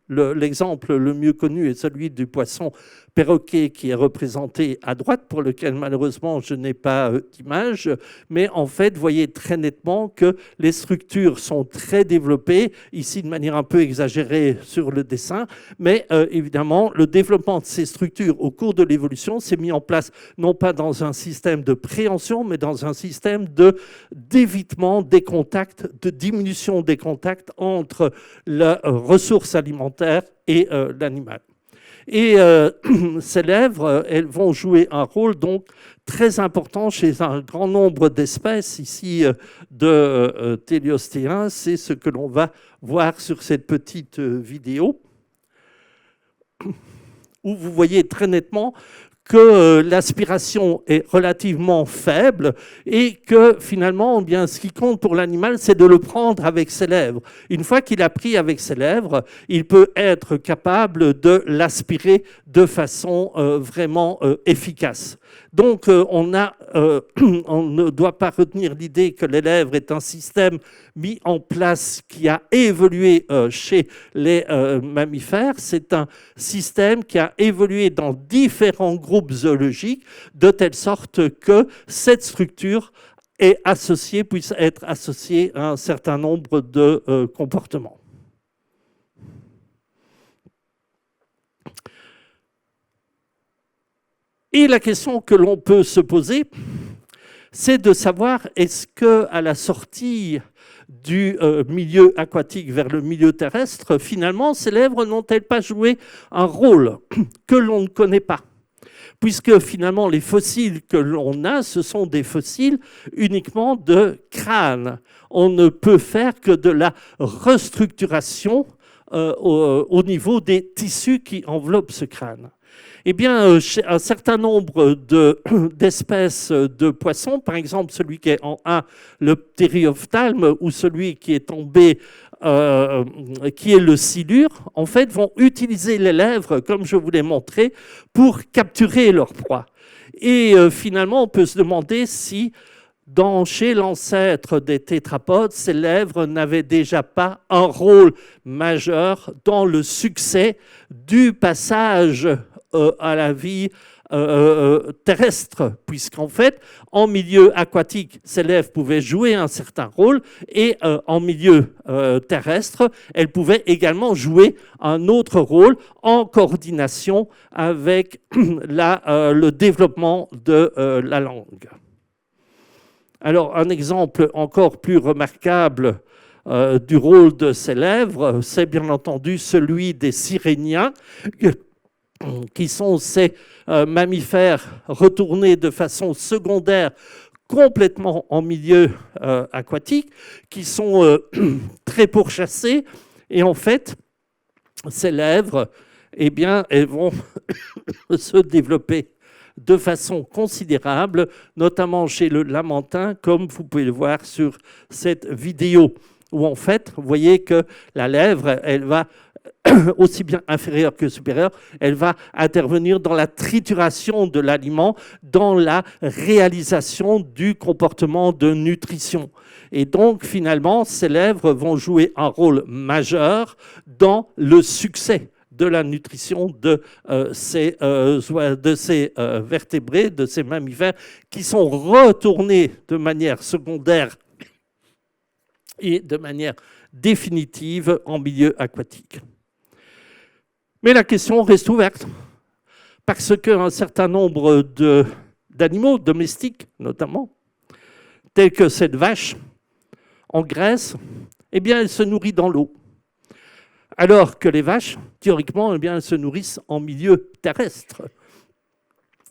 L'exemple le mieux connu est celui du poisson perroquet qui est représenté à droite, pour lequel malheureusement je n'ai pas d'image, mais en fait, vous voyez très nettement que les structures sont très développées, ici de manière un peu exagérée sur le dessin, mais évidemment, le développement de ces structures au cours de l'évolution s'est mis en place non pas dans un système de préhension, mais dans un système d'évitement des contacts, de diminution des contacts entre la ressource alimentaire et l'animal. Et ces lèvres, elles vont jouer un rôle donc très important chez un grand nombre d'espèces ici de téléostéens. C'est ce que l'on va voir sur cette petite vidéo, où vous voyez très nettement que l'aspiration est relativement faible et que finalement, eh bien, ce qui compte pour l'animal, c'est de le prendre avec ses lèvres. Une fois qu'il a pris avec ses lèvres, il peut être capable de l'aspirer de façon vraiment efficace. Donc, on ne doit pas retenir l'idée que les lèvres est un système mis en place qui a évolué chez les mammifères. C'est un système qui a évolué dans différents groupes zoologiques de telle sorte que cette structure puisse être associée à un certain nombre de comportements. Et la question que l'on peut se poser, c'est de savoir est-ce qu'à la sortie du milieu aquatique vers le milieu terrestre, finalement, ces lèvres n'ont-elles pas joué un rôle que l'on ne connaît pas? Puisque finalement, les fossiles que l'on a, ce sont des fossiles uniquement de crâne. On ne peut faire que de la restructuration au niveau des tissus qui enveloppent ce crâne. Eh bien, un certain nombre d'espèces de poissons, par exemple celui qui est en 1, le ptériophthalme, ou celui qui est tombé, qui est le silure, en fait, vont utiliser les lèvres, comme je vous l'ai montré, pour capturer leur proie. Et finalement, on peut se demander si, chez l'ancêtre des tétrapodes, ces lèvres n'avaient déjà pas un rôle majeur dans le succès du passage à la vie terrestre, puisqu'en fait, en milieu aquatique, ces lèvres pouvaient jouer un certain rôle, et en milieu terrestre, elles pouvaient également jouer un autre rôle en coordination avec le développement de la langue. Alors, un exemple encore plus remarquable du rôle de ces lèvres, c'est bien entendu celui des Siréniens, qui sont ces mammifères retournés de façon secondaire complètement en milieu aquatique, qui sont très pourchassés. Et en fait, ces lèvres, eh bien, elles vont se développer de façon considérable, notamment chez le lamantin, comme vous pouvez le voir sur cette vidéo, où en fait, vous voyez que la lèvre, elle va aussi bien inférieure que supérieure, elle va intervenir dans la trituration de l'aliment, dans la réalisation du comportement de nutrition. Et donc, finalement, ces lèvres vont jouer un rôle majeur dans le succès de la nutrition de ces vertébrés, de ces mammifères, qui sont retournés de manière secondaire et de manière définitive en milieu aquatique. Mais la question reste ouverte, parce qu'un certain nombre d'animaux domestiques, notamment, tels que cette vache, en Grèce, eh bien, elle se nourrit dans l'eau. Alors que les vaches, théoriquement, eh bien, elles se nourrissent en milieu terrestre.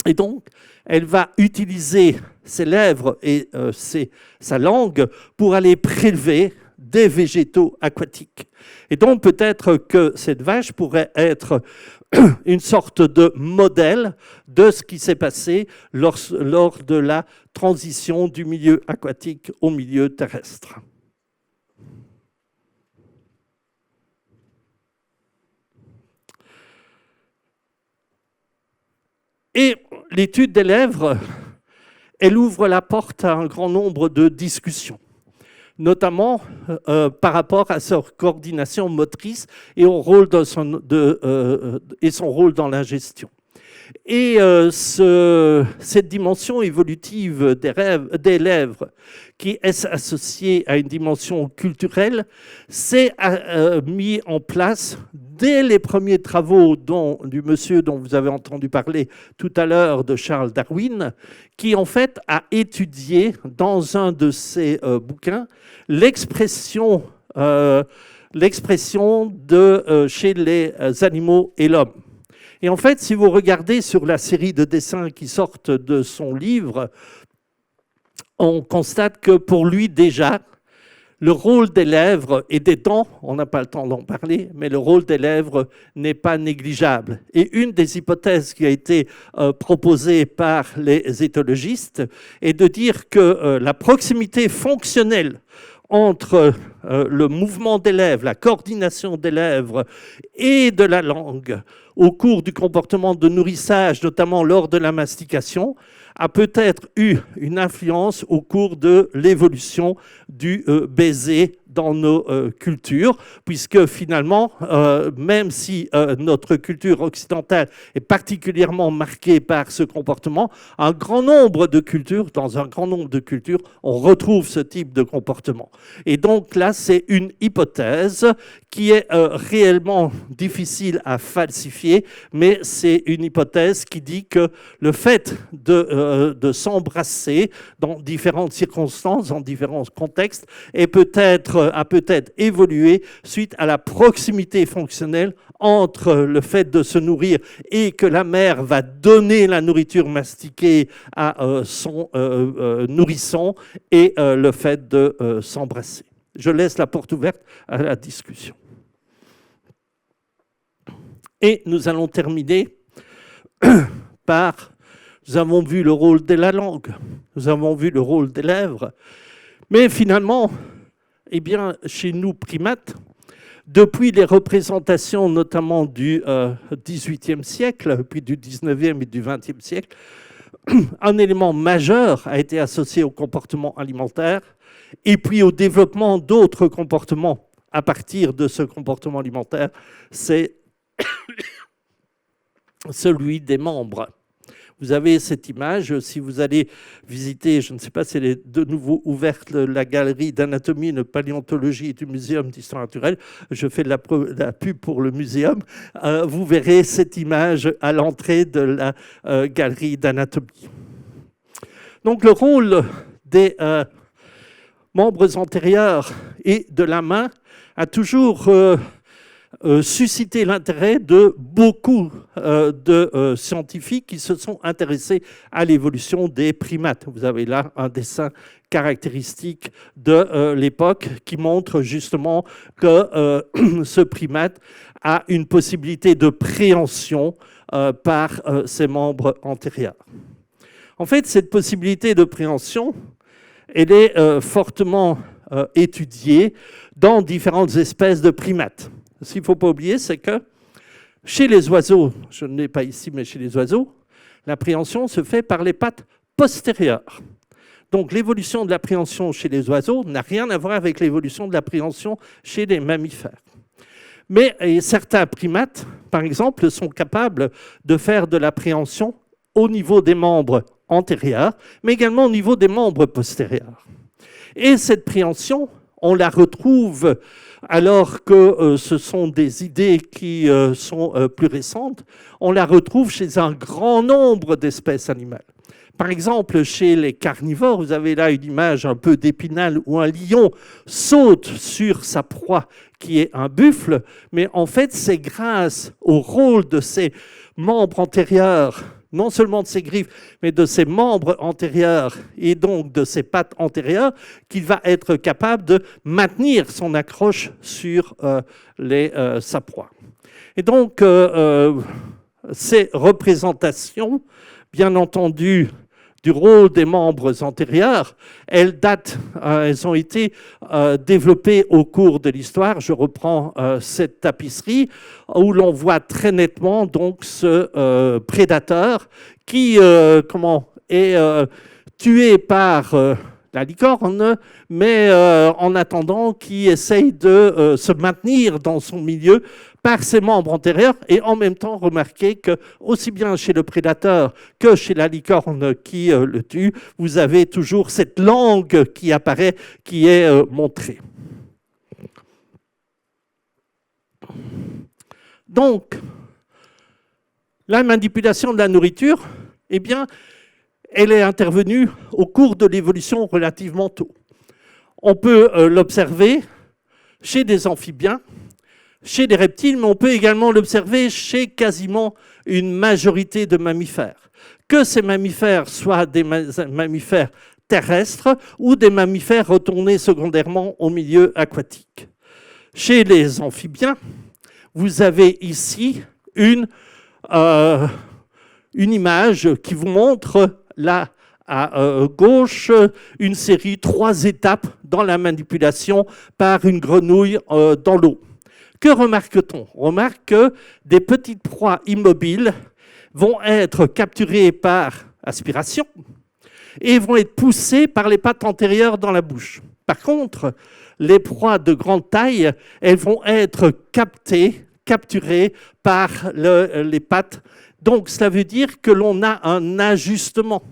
Et donc, elle va utiliser ses lèvres et sa langue pour aller prélever des végétaux aquatiques. Et donc, peut-être que cette vache pourrait être une sorte de modèle de ce qui s'est passé lors de la transition du milieu aquatique au milieu terrestre. Et l'étude des lèvres, elle ouvre la porte à un grand nombre de discussions, notamment par rapport à sa coordination motrice et son rôle dans l'ingestion. Et cette dimension évolutive des lèvres, qui est associée à une dimension culturelle, s'est mise en place dès les premiers travaux du monsieur dont vous avez entendu parler tout à l'heure, de Charles Darwin, qui en fait a étudié dans un de ses bouquins l'expression chez les animaux et l'homme. Et en fait, si vous regardez sur la série de dessins qui sortent de son livre, on constate que pour lui déjà, le rôle des lèvres et des dents, on n'a pas le temps d'en parler, mais le rôle des lèvres n'est pas négligeable. Et une des hypothèses qui a été proposée par les éthologistes est de dire que la proximité fonctionnelle entre le mouvement des lèvres, la coordination des lèvres et de la langue au cours du comportement de nourrissage, notamment lors de la mastication, a peut-être eu une influence au cours de l'évolution du baiser dans nos cultures, puisque finalement, même si notre culture occidentale est particulièrement marquée par ce comportement, dans un grand nombre de cultures, on retrouve ce type de comportement. Et donc là, c'est une hypothèse qui est réellement difficile à falsifier, mais c'est une hypothèse qui dit que le fait de s'embrasser dans différentes circonstances, dans différents contextes, a peut-être évolué suite à la proximité fonctionnelle entre le fait de se nourrir et que la mère va donner la nourriture mastiquée à son nourrisson et le fait de s'embrasser. Je laisse la porte ouverte à la discussion. Et nous allons terminer par, nous avons vu le rôle de la langue, nous avons vu le rôle des lèvres, mais finalement, eh bien, chez nous primates, depuis les représentations notamment du XVIIIe siècle, puis du XIXe et du XXe siècle, un élément majeur a été associé au comportement alimentaire et puis au développement d'autres comportements à partir de ce comportement alimentaire, c'est celui des membres. Vous avez cette image, si vous allez visiter, je ne sais pas si elle est de nouveau ouverte, la galerie d'anatomie, de paléontologie et du Muséum d'histoire naturelle, je fais de la pub pour le muséum, vous verrez cette image à l'entrée de la galerie d'anatomie. Donc le rôle des membres antérieurs et de la main a toujours suscité l'intérêt de beaucoup de scientifiques qui se sont intéressés à l'évolution des primates. Vous avez là un dessin caractéristique de l'époque qui montre justement que ce primate a une possibilité de préhension par ses membres antérieurs. En fait, cette possibilité de préhension, elle est fortement étudiée dans différentes espèces de primates. Ce qu'il ne faut pas oublier, c'est que chez les oiseaux, je ne l'ai pas ici, mais chez les oiseaux, la préhension se fait par les pattes postérieures. Donc l'évolution de la préhension chez les oiseaux n'a rien à voir avec l'évolution de la préhension chez les mammifères. Mais certains primates, par exemple, sont capables de faire de la préhension au niveau des membres antérieurs, mais également au niveau des membres postérieurs. Et cette préhension, on la retrouve alors que ce sont des idées qui sont plus récentes, on la retrouve chez un grand nombre d'espèces animales. Par exemple, chez les carnivores, vous avez là une image un peu d'Épinal où un lion saute sur sa proie qui est un buffle, mais en fait c'est grâce au rôle de ses membres antérieurs, non seulement de ses griffes, mais de ses membres antérieurs et donc de ses pattes antérieures, qu'il va être capable de maintenir son accroche sur sa proie. Et donc, ces représentations, bien entendu, du rôle des membres antérieurs, elles ont été développées au cours de l'histoire. Je reprends cette tapisserie où l'on voit très nettement donc ce prédateur qui est tué par la licorne, mais en attendant qui essaye de se maintenir dans son milieu par ses membres antérieurs, et en même temps, remarquez que aussi bien chez le prédateur que chez la licorne qui le tue, vous avez toujours cette langue qui apparaît, qui est montrée. Donc, la manipulation de la nourriture, eh bien, elle est intervenue au cours de l'évolution relativement tôt. On peut l'observer chez des amphibiens, chez des reptiles, mais on peut également l'observer chez quasiment une majorité de mammifères. Que ces mammifères soient des mammifères terrestres ou des mammifères retournés secondairement au milieu aquatique. Chez les amphibiens, vous avez ici une image qui vous montre là à gauche une série, 3 étapes dans la manipulation par une grenouille dans l'eau. Que remarque-t-on? On remarque que des petites proies immobiles vont être capturées par aspiration et vont être poussées par les pattes antérieures dans la bouche. Par contre, les proies de grande taille, elles vont être capturées par les pattes. Donc, cela veut dire que l'on a un ajustement.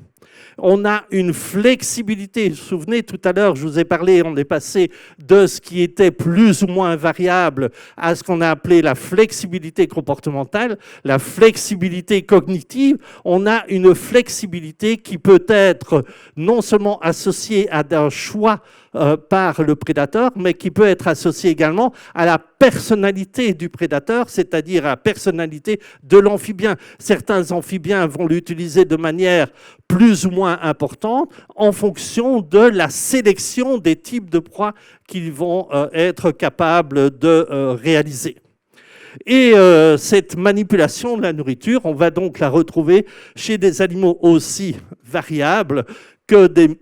On a une flexibilité. Vous vous souvenez, tout à l'heure, je vous ai parlé, on est passé de ce qui était plus ou moins variable à ce qu'on a appelé la flexibilité comportementale, la flexibilité cognitive. On a une flexibilité qui peut être non seulement associée à un choix par le prédateur, mais qui peut être associée également à la personnalité du prédateur, c'est-à-dire à la personnalité de l'amphibien. Certains amphibiens vont l'utiliser de manière plus ou moins importante en fonction de la sélection des types de proies qu'ils vont être capables de réaliser. Et cette manipulation de la nourriture, on va donc la retrouver chez des animaux aussi variables que des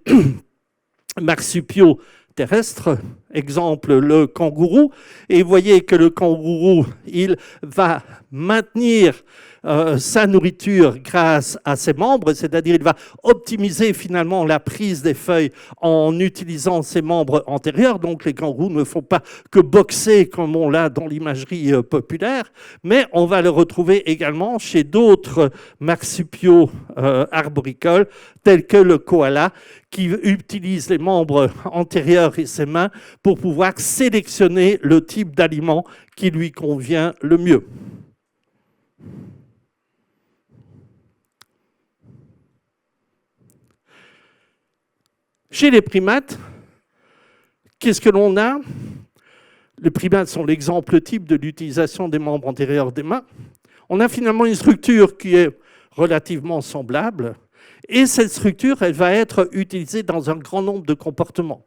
marsupiaux terrestres, exemple le kangourou. Et vous voyez que le kangourou, il va maintenir sa nourriture grâce à ses membres, c'est-à-dire il va optimiser finalement la prise des feuilles en utilisant ses membres antérieurs. Donc les kangourous ne font pas que boxer comme on l'a dans l'imagerie populaire, mais on va le retrouver également chez d'autres marsupiaux arboricoles tels que le koala, qui utilise les membres antérieurs et ses mains pour pouvoir sélectionner le type d'aliment qui lui convient le mieux. Chez les primates, qu'est-ce que l'on a? Les primates sont l'exemple type de l'utilisation des membres antérieurs des mains. On a finalement une structure qui est relativement semblable, et cette structure, elle va être utilisée dans un grand nombre de comportements.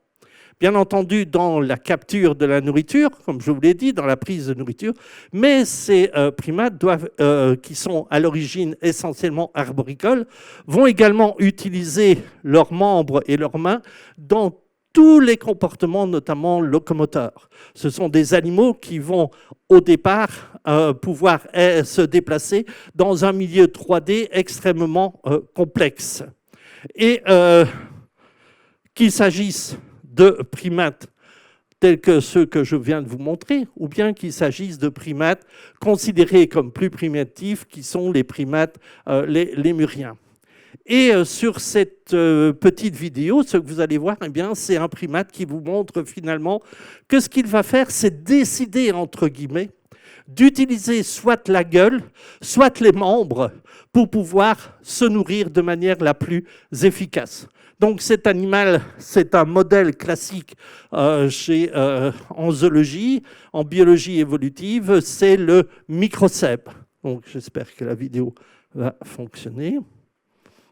Bien entendu, dans la capture de la nourriture, comme je vous l'ai dit, dans la prise de nourriture, mais ces primates qui sont à l'origine essentiellement arboricoles, vont également utiliser leurs membres et leurs mains dans tous les comportements, notamment locomoteurs. Ce sont des animaux qui vont, au départ, pouvoir se déplacer dans un milieu 3D extrêmement complexe. Et qu'il s'agisse de primates tels que ceux que je viens de vous montrer, ou bien qu'il s'agisse de primates considérés comme plus primitifs, qui sont les primates les lémuriens. Et sur cette petite vidéo, ce que vous allez voir, eh bien, c'est un primate qui vous montre finalement que ce qu'il va faire, c'est décider, entre guillemets, d'utiliser soit la gueule, soit les membres pour pouvoir se nourrir de manière la plus efficace. Donc cet animal, c'est un modèle classique en zoologie, en biologie évolutive, c'est le microcèpe. Donc j'espère que la vidéo va fonctionner.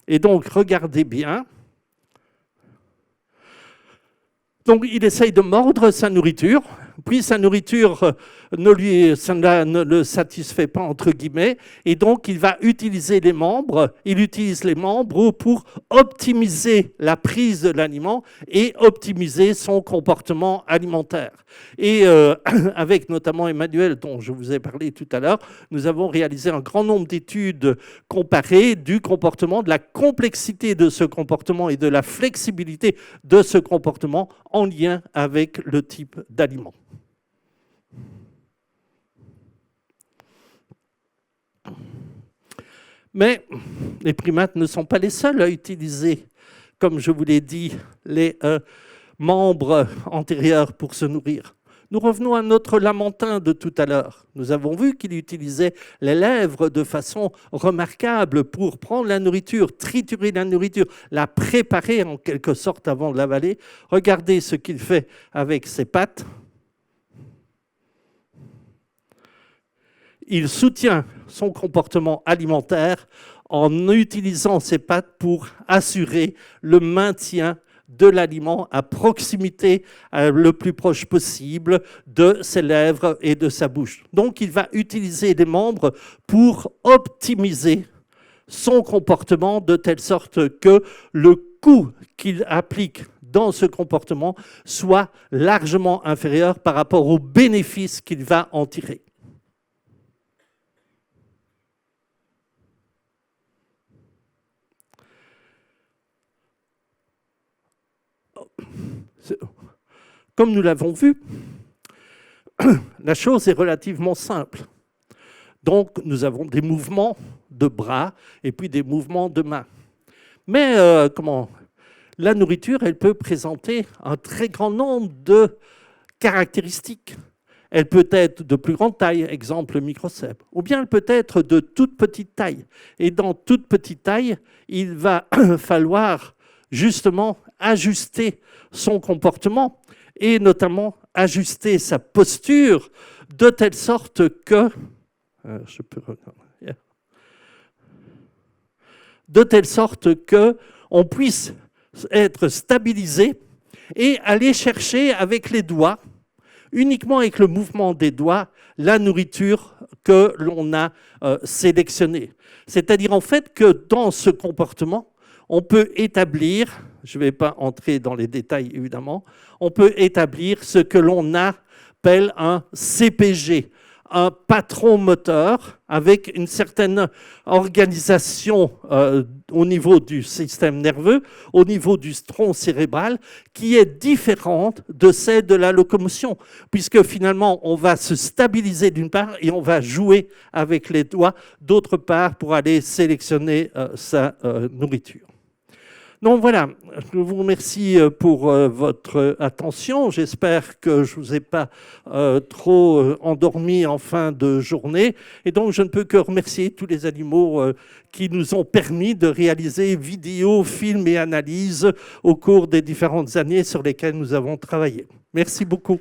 Et donc regardez bien. Donc il essaye de mordre sa nourriture, puis sa nourriture ne le satisfait pas, entre guillemets, et donc il va utiliser les membres, il utilise les membres pour optimiser la prise de l'aliment et optimiser son comportement alimentaire. Et avec notamment Emmanuel, dont je vous ai parlé tout à l'heure, nous avons réalisé un grand nombre d'études comparées du comportement, de la complexité de ce comportement et de la flexibilité de ce comportement en lien avec le type d'aliment. Mais les primates ne sont pas les seuls à utiliser, comme je vous l'ai dit, les membres antérieurs pour se nourrir. Nous revenons à notre lamantin de tout à l'heure. Nous avons vu qu'il utilisait les lèvres de façon remarquable pour prendre la nourriture, triturer la nourriture, la préparer en quelque sorte avant de l'avaler. Regardez ce qu'il fait avec ses pattes. Il soutient son comportement alimentaire en utilisant ces pattes pour assurer le maintien de l'aliment à proximité, le plus proche possible de ses lèvres et de sa bouche. Donc, il va utiliser les membres pour optimiser son comportement de telle sorte que le coût qu'il applique dans ce comportement soit largement inférieur par rapport aux bénéfices qu'il va en tirer. Comme nous l'avons vu, la chose est relativement simple. Donc, nous avons des mouvements de bras et puis des mouvements de mains. Mais la nourriture, elle peut présenter un très grand nombre de caractéristiques. Elle peut être de plus grande taille, exemple microcèpe, ou bien elle peut être de toute petite taille. Et dans toute petite taille, il va falloir justement ajuster son comportement et notamment ajuster sa posture de telle sorte que on puisse être stabilisé et aller chercher avec les doigts, uniquement avec le mouvement des doigts, la nourriture que l'on a sélectionnée. C'est-à-dire en fait que dans ce comportement, on peut établir, je ne vais pas entrer dans les détails évidemment, on peut établir ce que l'on appelle un CPG, un patron moteur avec une certaine organisation au niveau du système nerveux, au niveau du tronc cérébral, qui est différente de celle de la locomotion, puisque finalement, on va se stabiliser d'une part et on va jouer avec les doigts d'autre part pour aller sélectionner sa nourriture. Donc voilà, je vous remercie pour votre attention. J'espère que je ne vous ai pas trop endormi en fin de journée. Et donc, je ne peux que remercier tous les animaux qui nous ont permis de réaliser vidéos, films et analyses au cours des différentes années sur lesquelles nous avons travaillé. Merci beaucoup.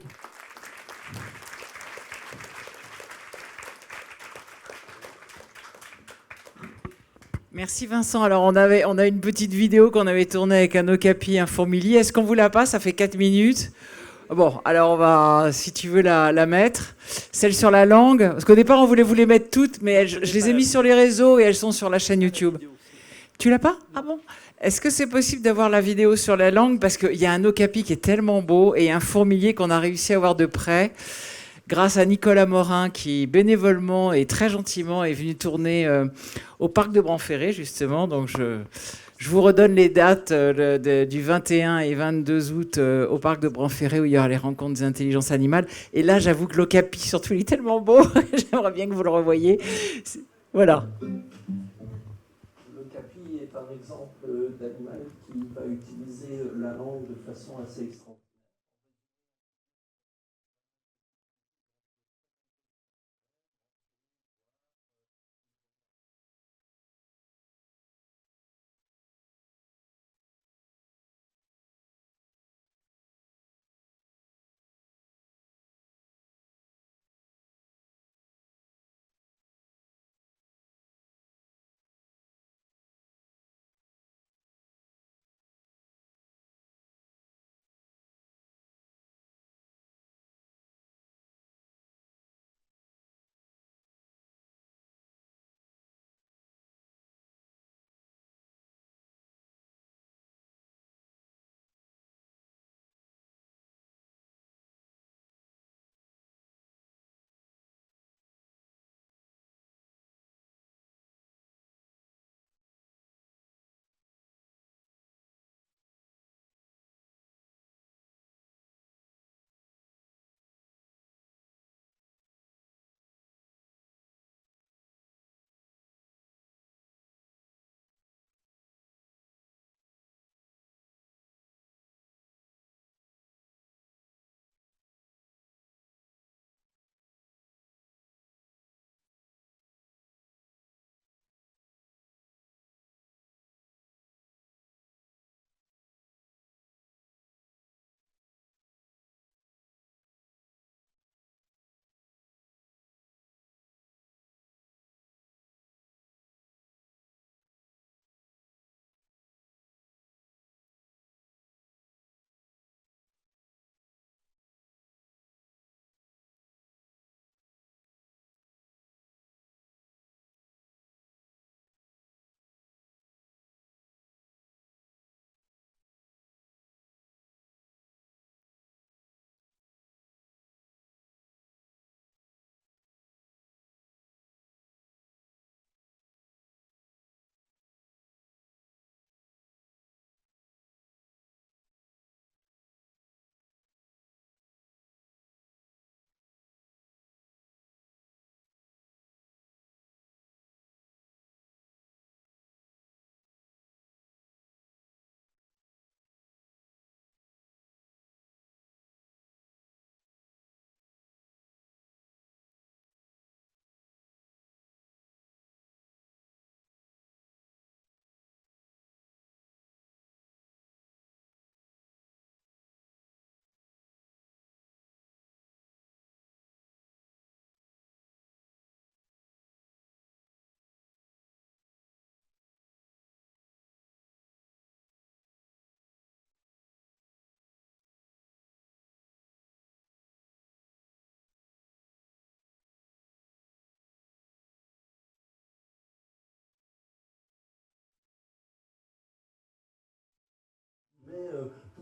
Merci Vincent. Alors on a une petite vidéo qu'on avait tournée avec un okapi, un fourmilier. Est-ce qu'on vous la passe? Ça fait 4 minutes. Bon, alors on va, si tu veux, la mettre. Celle sur la langue, parce qu'au départ on voulait vous les mettre toutes, mais je les ai mises sur les réseaux et elles sont sur la chaîne YouTube. Tu l'as pas? Ah bon? Est-ce que c'est possible d'avoir la vidéo sur la langue? Parce qu'il y a un okapi qui est tellement beau et un fourmilier qu'on a réussi à voir de près, grâce à Nicolas Morin qui bénévolement et très gentiment est venu tourner au parc de Branferré justement. Donc je vous redonne les dates du 21 et 22 août au parc de Branferré où il y aura les rencontres des intelligences animales. Et là j'avoue que l'okapi surtout il est tellement beau, j'aimerais bien que vous le revoyiez. Voilà. L'okapi est un exemple d'animal qui va utiliser la langue de façon assez extraordinaire.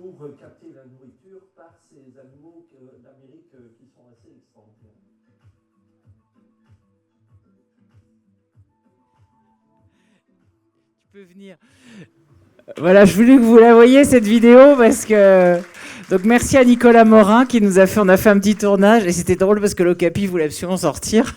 pour capter la nourriture par ces animaux d'Amérique qui sont assez extraordinaires. Tu peux venir. Voilà, je voulais que vous la voyiez cette vidéo parce que donc merci à Nicolas Morin qui nous a fait, on a fait un petit tournage et c'était drôle parce que l'Ocapi voulait absolument sortir.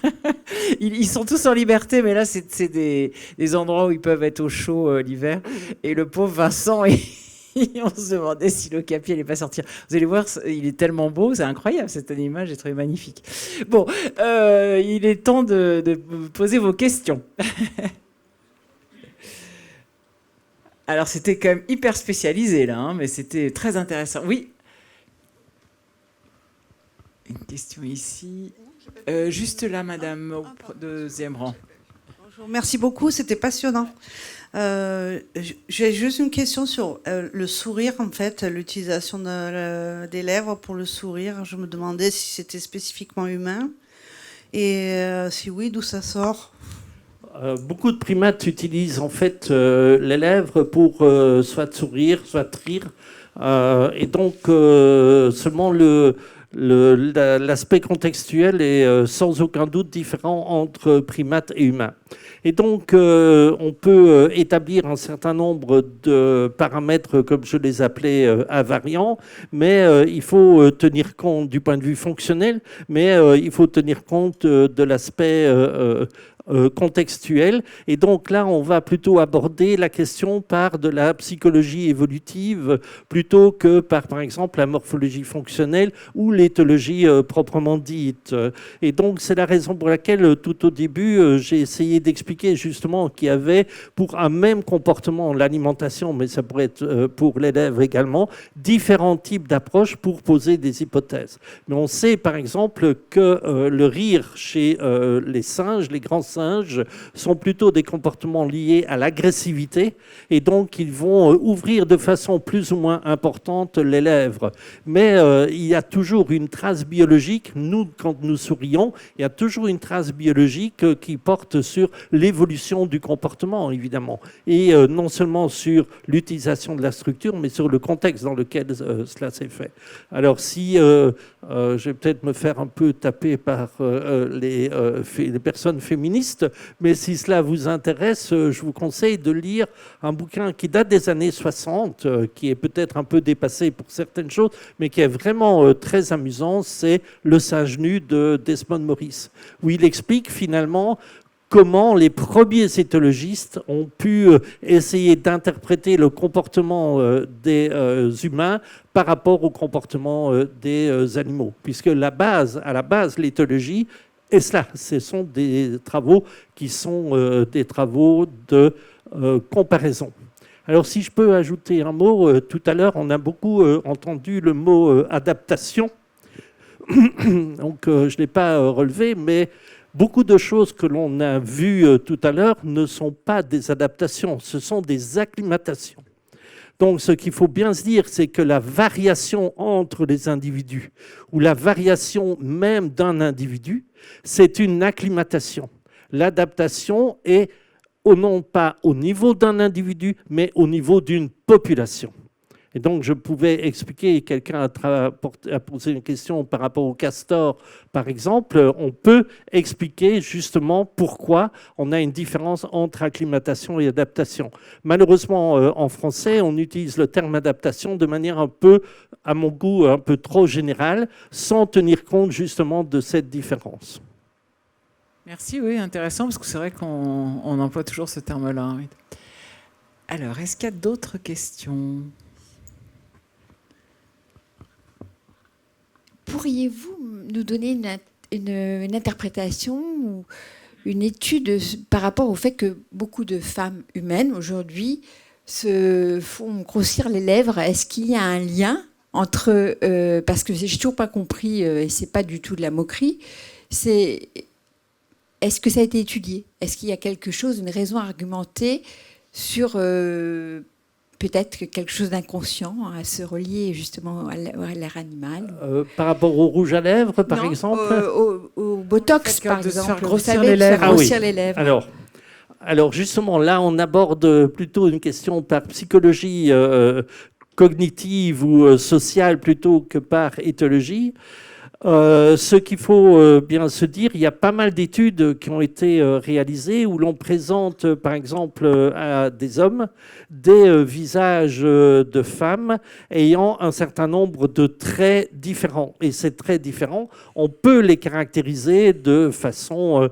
Ils sont tous en liberté, mais là c'est des endroits où ils peuvent être au chaud l'hiver. Et le pauvre Vincent, on se demandait si l'Ocapi n'allait pas sortir. Vous allez voir, il est tellement beau, c'est incroyable cette image, j'ai trouvé magnifique. Bon, il est temps de poser vos questions. Alors, c'était quand même hyper spécialisé, là, hein, mais c'était très intéressant. Oui. Une question ici. Juste là, madame, au deuxième rang. Bonjour, merci beaucoup, c'était passionnant. J'ai juste une question sur le sourire, en fait, l'utilisation des lèvres pour le sourire. Je me demandais si c'était spécifiquement humain. Et si oui, d'où ça sort ? Beaucoup de primates utilisent en fait les lèvres pour soit sourire, soit rire. Et donc seulement l'aspect contextuel est sans aucun doute différent entre primates et humains. Et donc on peut établir un certain nombre de paramètres, comme je les appelais, invariants, mais il faut tenir compte du point de vue fonctionnel, mais il faut tenir compte de l'aspect contextuel. Et donc là, on va plutôt aborder la question par de la psychologie évolutive plutôt que par exemple, la morphologie fonctionnelle ou l'éthologie proprement dite. Et donc, c'est la raison pour laquelle, tout au début, j'ai essayé d'expliquer justement qu'il y avait, pour un même comportement, l'alimentation, mais ça pourrait être pour les lèvres également, différents types d'approches pour poser des hypothèses. Mais on sait, par exemple, que le rire chez les singes, les grands singes, sont plutôt des comportements liés à l'agressivité et donc ils vont ouvrir de façon plus ou moins importante les lèvres. Mais il y a toujours une trace biologique, nous quand nous sourions, il y a toujours une trace biologique qui porte sur l'évolution du comportement évidemment et non seulement sur l'utilisation de la structure mais sur le contexte dans lequel cela s'est fait. Alors si je vais peut-être me faire un peu taper par les personnes féministes, mais si cela vous intéresse, je vous conseille de lire un bouquin qui date des années 60, qui est peut-être un peu dépassé pour certaines choses, mais qui est vraiment très amusant, c'est Le singe nu de Desmond Morris, où il explique finalement comment les premiers éthologistes ont pu essayer d'interpréter le comportement des humains par rapport au comportement des animaux. Puisque à la base, l'éthologie, et cela, ce sont des travaux qui sont des travaux de comparaison. Alors si je peux ajouter un mot, tout à l'heure, on a beaucoup entendu le mot adaptation. Donc je ne l'ai pas relevé, mais beaucoup de choses que l'on a vues tout à l'heure ne sont pas des adaptations, ce sont des acclimatations. Donc ce qu'il faut bien se dire, c'est que la variation entre les individus, ou la variation même d'un individu, c'est une acclimatation. L'adaptation est non pas au niveau d'un individu, mais au niveau d'une population. Et donc, je pouvais expliquer, quelqu'un a posé une question par rapport au castor, par exemple, on peut expliquer justement pourquoi on a une différence entre acclimatation et adaptation. Malheureusement, en français, on utilise le terme adaptation de manière un peu, à mon goût, un peu trop générale, sans tenir compte justement de cette différence. Merci, oui, intéressant, parce que c'est vrai qu'on emploie toujours ce terme-là. Oui. Alors, est-ce qu'il y a d'autres questions ? Pourriez-vous nous donner une interprétation ou une étude par rapport au fait que beaucoup de femmes humaines aujourd'hui se font grossir les lèvres? Est-ce qu'il y a un lien entre... parce que j'ai toujours pas compris, et c'est pas du tout de la moquerie, est-ce que ça a été étudié? Est-ce qu'il y a quelque chose, une raison argumentée sur... peut-être quelque chose d'inconscient à se relier justement à l'air animal. Par rapport au rouge à lèvres, par exemple au Botox, par exemple. Grossir les lèvres. Grossir les lèvres. Alors justement, là, on aborde plutôt une question par psychologie cognitive ou sociale plutôt que par éthologie. Ce qu'il faut bien se dire, il y a pas mal d'études qui ont été réalisées où l'on présente, par exemple, à des hommes des visages de femmes ayant un certain nombre de traits différents. Et ces traits différents, on peut les caractériser de façon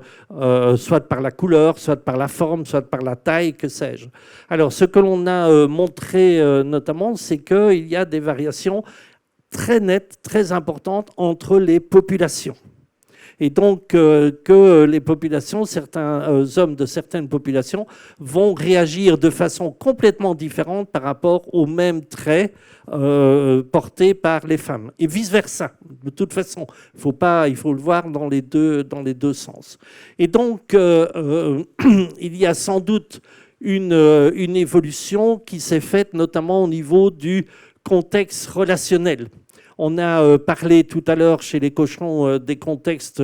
soit par la couleur, soit par la forme, soit par la taille, que sais-je. Alors, ce que l'on a montré notamment, c'est qu'il y a des variations très nette, très importante entre les populations. Et donc que les populations, certains hommes de certaines populations vont réagir de façon complètement différente par rapport aux mêmes traits portés par les femmes. Et vice-versa. De toute façon, il faut le voir dans les deux sens. Et donc, il y a sans doute une évolution qui s'est faite notamment au niveau du contexte relationnel. On a parlé tout à l'heure chez les cochons des contextes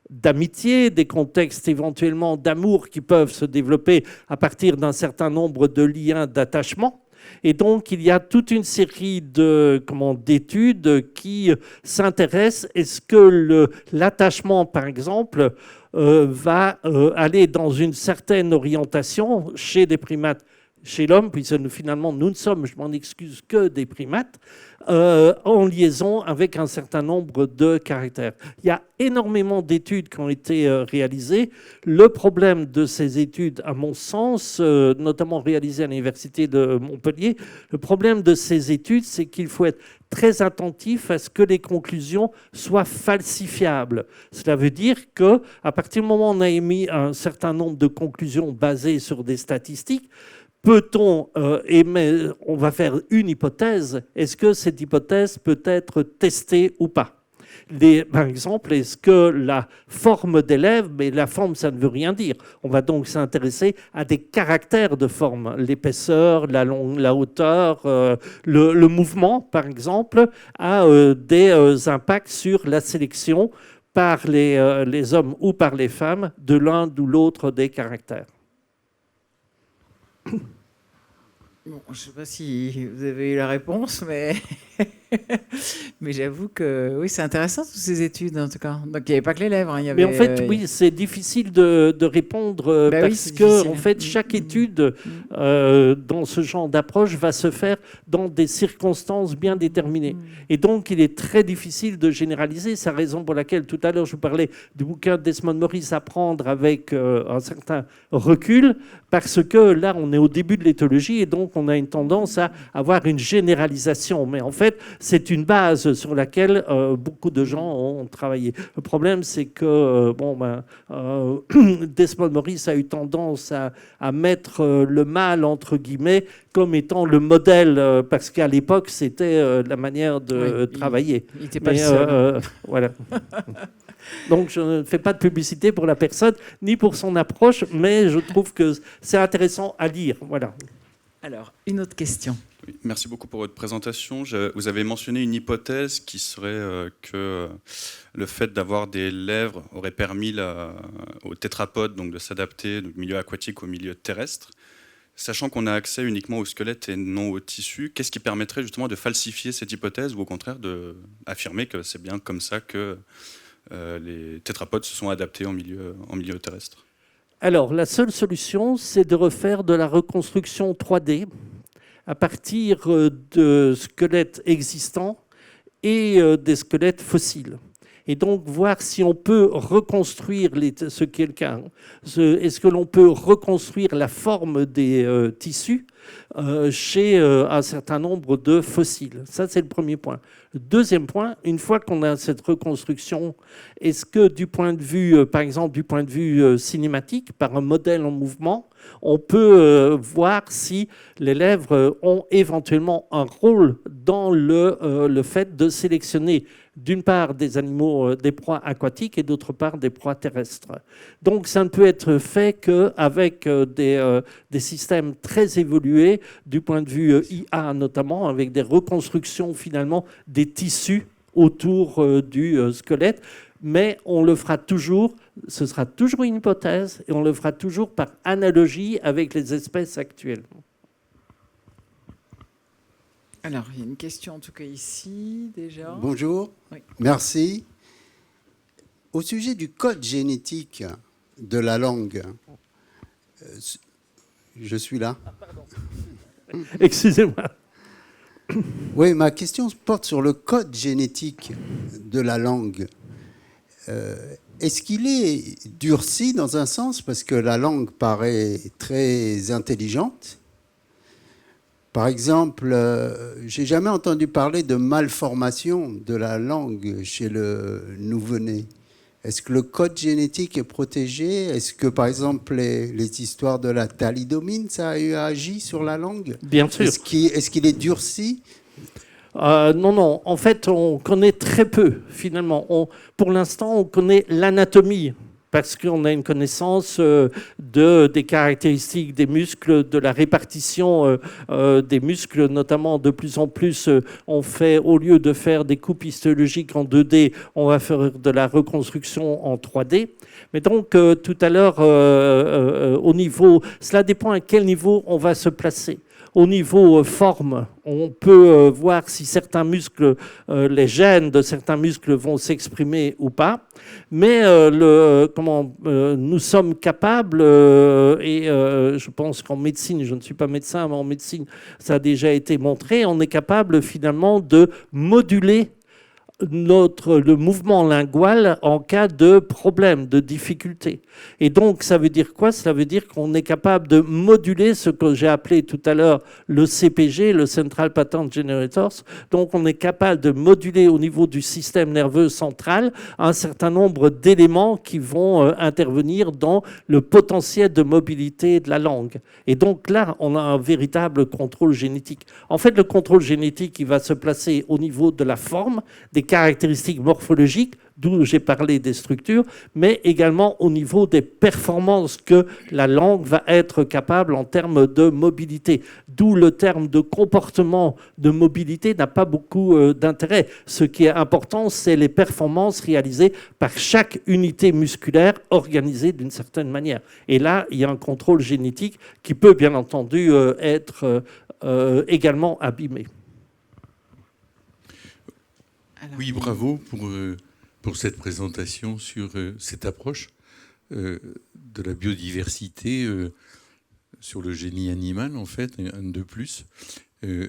d'amitié, des contextes éventuellement d'amour qui peuvent se développer à partir d'un certain nombre de liens d'attachement. Et donc, il y a toute une série d'études qui s'intéressent. Est-ce que l'attachement, par exemple, va aller dans une certaine orientation chez des primates, chez l'homme, puisque finalement nous ne sommes, je m'en excuse, que des primates, en liaison avec un certain nombre de caractères. Il y a énormément d'études qui ont été réalisées. Le problème de ces études, à mon sens, notamment réalisées à l'Université de Montpellier, le problème de ces études, c'est qu'il faut être très attentif à ce que les conclusions soient falsifiables. Cela veut dire qu'à partir du moment où on a émis un certain nombre de conclusions basées sur des statistiques, peut-on on va faire une hypothèse, est-ce que cette hypothèse peut être testée ou pas? Par exemple, est-ce que la forme d'élève, mais la forme, ça ne veut rien dire. On va donc s'intéresser à des caractères de forme, l'épaisseur, la hauteur, le mouvement, par exemple, a des impacts sur la sélection par les hommes ou par les femmes de l'un ou l'autre des caractères. Bon, je ne sais pas si vous avez eu la réponse, mais, mais j'avoue que oui, c'est intéressant toutes ces études en tout cas. Donc il n'y avait pas que les lèvres. Hein, mais en fait, oui, c'est difficile de répondre parce que en fait, chaque étude dans ce genre d'approche va se faire dans des circonstances bien déterminées. Et donc, il est très difficile de généraliser. C'est la raison pour laquelle tout à l'heure, je vous parlais du bouquin d'Esmond Morris, Apprendre avec un certain recul, parce que là, on est au début de l'éthologie et donc on a une tendance à avoir une généralisation. Mais en fait, c'est une base sur laquelle beaucoup de gens ont travaillé. Le problème, c'est que Desmond Morris a eu tendance à mettre le mâle, entre guillemets, comme étant le modèle, parce qu'à l'époque, c'était la manière de travailler. Il n'était pas le seul. Voilà. Donc, je ne fais pas de publicité pour la personne, ni pour son approche, mais je trouve que c'est intéressant à lire. Voilà. Alors, une autre question. Oui, merci beaucoup pour votre présentation. Vous avez mentionné une hypothèse qui serait que le fait d'avoir des lèvres aurait permis aux tétrapodes donc, de s'adapter du milieu aquatique au milieu terrestre. Sachant qu'on a accès uniquement au squelette et non au tissu, qu'est-ce qui permettrait justement de falsifier cette hypothèse ou au contraire d'affirmer que c'est bien comme ça que les tétrapodes se sont adaptés en milieu terrestre? Alors, la seule solution, c'est de refaire de la reconstruction 3D à partir de squelettes existants et des squelettes fossiles. Et donc, voir si on peut reconstruire ce qui est le cas. Est-ce que l'on peut reconstruire la forme des tissus chez un certain nombre de fossiles? Ça, c'est le premier point. Le deuxième point, une fois qu'on a cette reconstruction, est-ce que du point de vue, par exemple, du point de vue cinématique, par un modèle en mouvement, on peut voir si les lèvres ont éventuellement un rôle dans le fait de sélectionner d'une part des animaux, des proies aquatiques et d'autre part des proies terrestres. Donc ça ne peut être fait qu'avec des systèmes très évolués du point de vue IA notamment, avec des reconstructions finalement des tissus autour du squelette. Mais on le fera toujours, ce sera toujours une hypothèse et on le fera toujours par analogie avec les espèces actuelles. Alors, il y a une question en tout cas ici déjà. Bonjour, Oui. merci. Au sujet du code génétique de la langue, je suis là. Excusez-moi. Oui, ma question porte sur le code génétique de la langue. Est-ce qu'il est durci dans un sens parce que la langue paraît très intelligente? Par exemple, j'ai jamais entendu parler de malformation de la langue chez le nouveau-né. Est-ce que le code génétique est protégé? Est-ce que, par exemple, les histoires de la thalidomide, ça a eu agi sur la langue? Bien sûr. Est-ce qu'il est durci? Non. En fait, on connaît très peu, finalement. Pour l'instant, on connaît l'anatomie, parce qu'on a une connaissance des caractéristiques des muscles, de la répartition des muscles, notamment de plus en plus, on fait, au lieu de faire des coupes histologiques en 2D, on va faire de la reconstruction en 3D. Mais donc, tout à l'heure, au niveau, cela dépend à quel niveau on va se placer. Au niveau forme, on peut voir si certains muscles, les gènes de certains muscles vont s'exprimer ou pas. Mais nous sommes capables, je pense qu'en médecine, je ne suis pas médecin, mais en médecine, ça a déjà été montré, on est capable finalement de moduler le mouvement lingual en cas de problème, de difficulté. Et donc, ça veut dire quoi? Ça veut dire qu'on est capable de moduler ce que j'ai appelé tout à l'heure le CPG, le Central Pattern Generators. Donc, on est capable de moduler au niveau du système nerveux central un certain nombre d'éléments qui vont intervenir dans le potentiel de mobilité de la langue. Et donc là, on a un véritable contrôle génétique. En fait, le contrôle génétique, il va se placer au niveau de la forme, des caractéristiques morphologiques, d'où j'ai parlé des structures, mais également au niveau des performances que la langue va être capable en termes de mobilité. D'où le terme de comportement de mobilité n'a pas beaucoup d'intérêt. Ce qui est important, c'est les performances réalisées par chaque unité musculaire organisée d'une certaine manière. Et là, il y a un contrôle génétique qui peut bien entendu être également abîmé. Alors, Oui, bravo pour cette présentation sur cette approche de la biodiversité sur le génie animal, en fait, un de plus.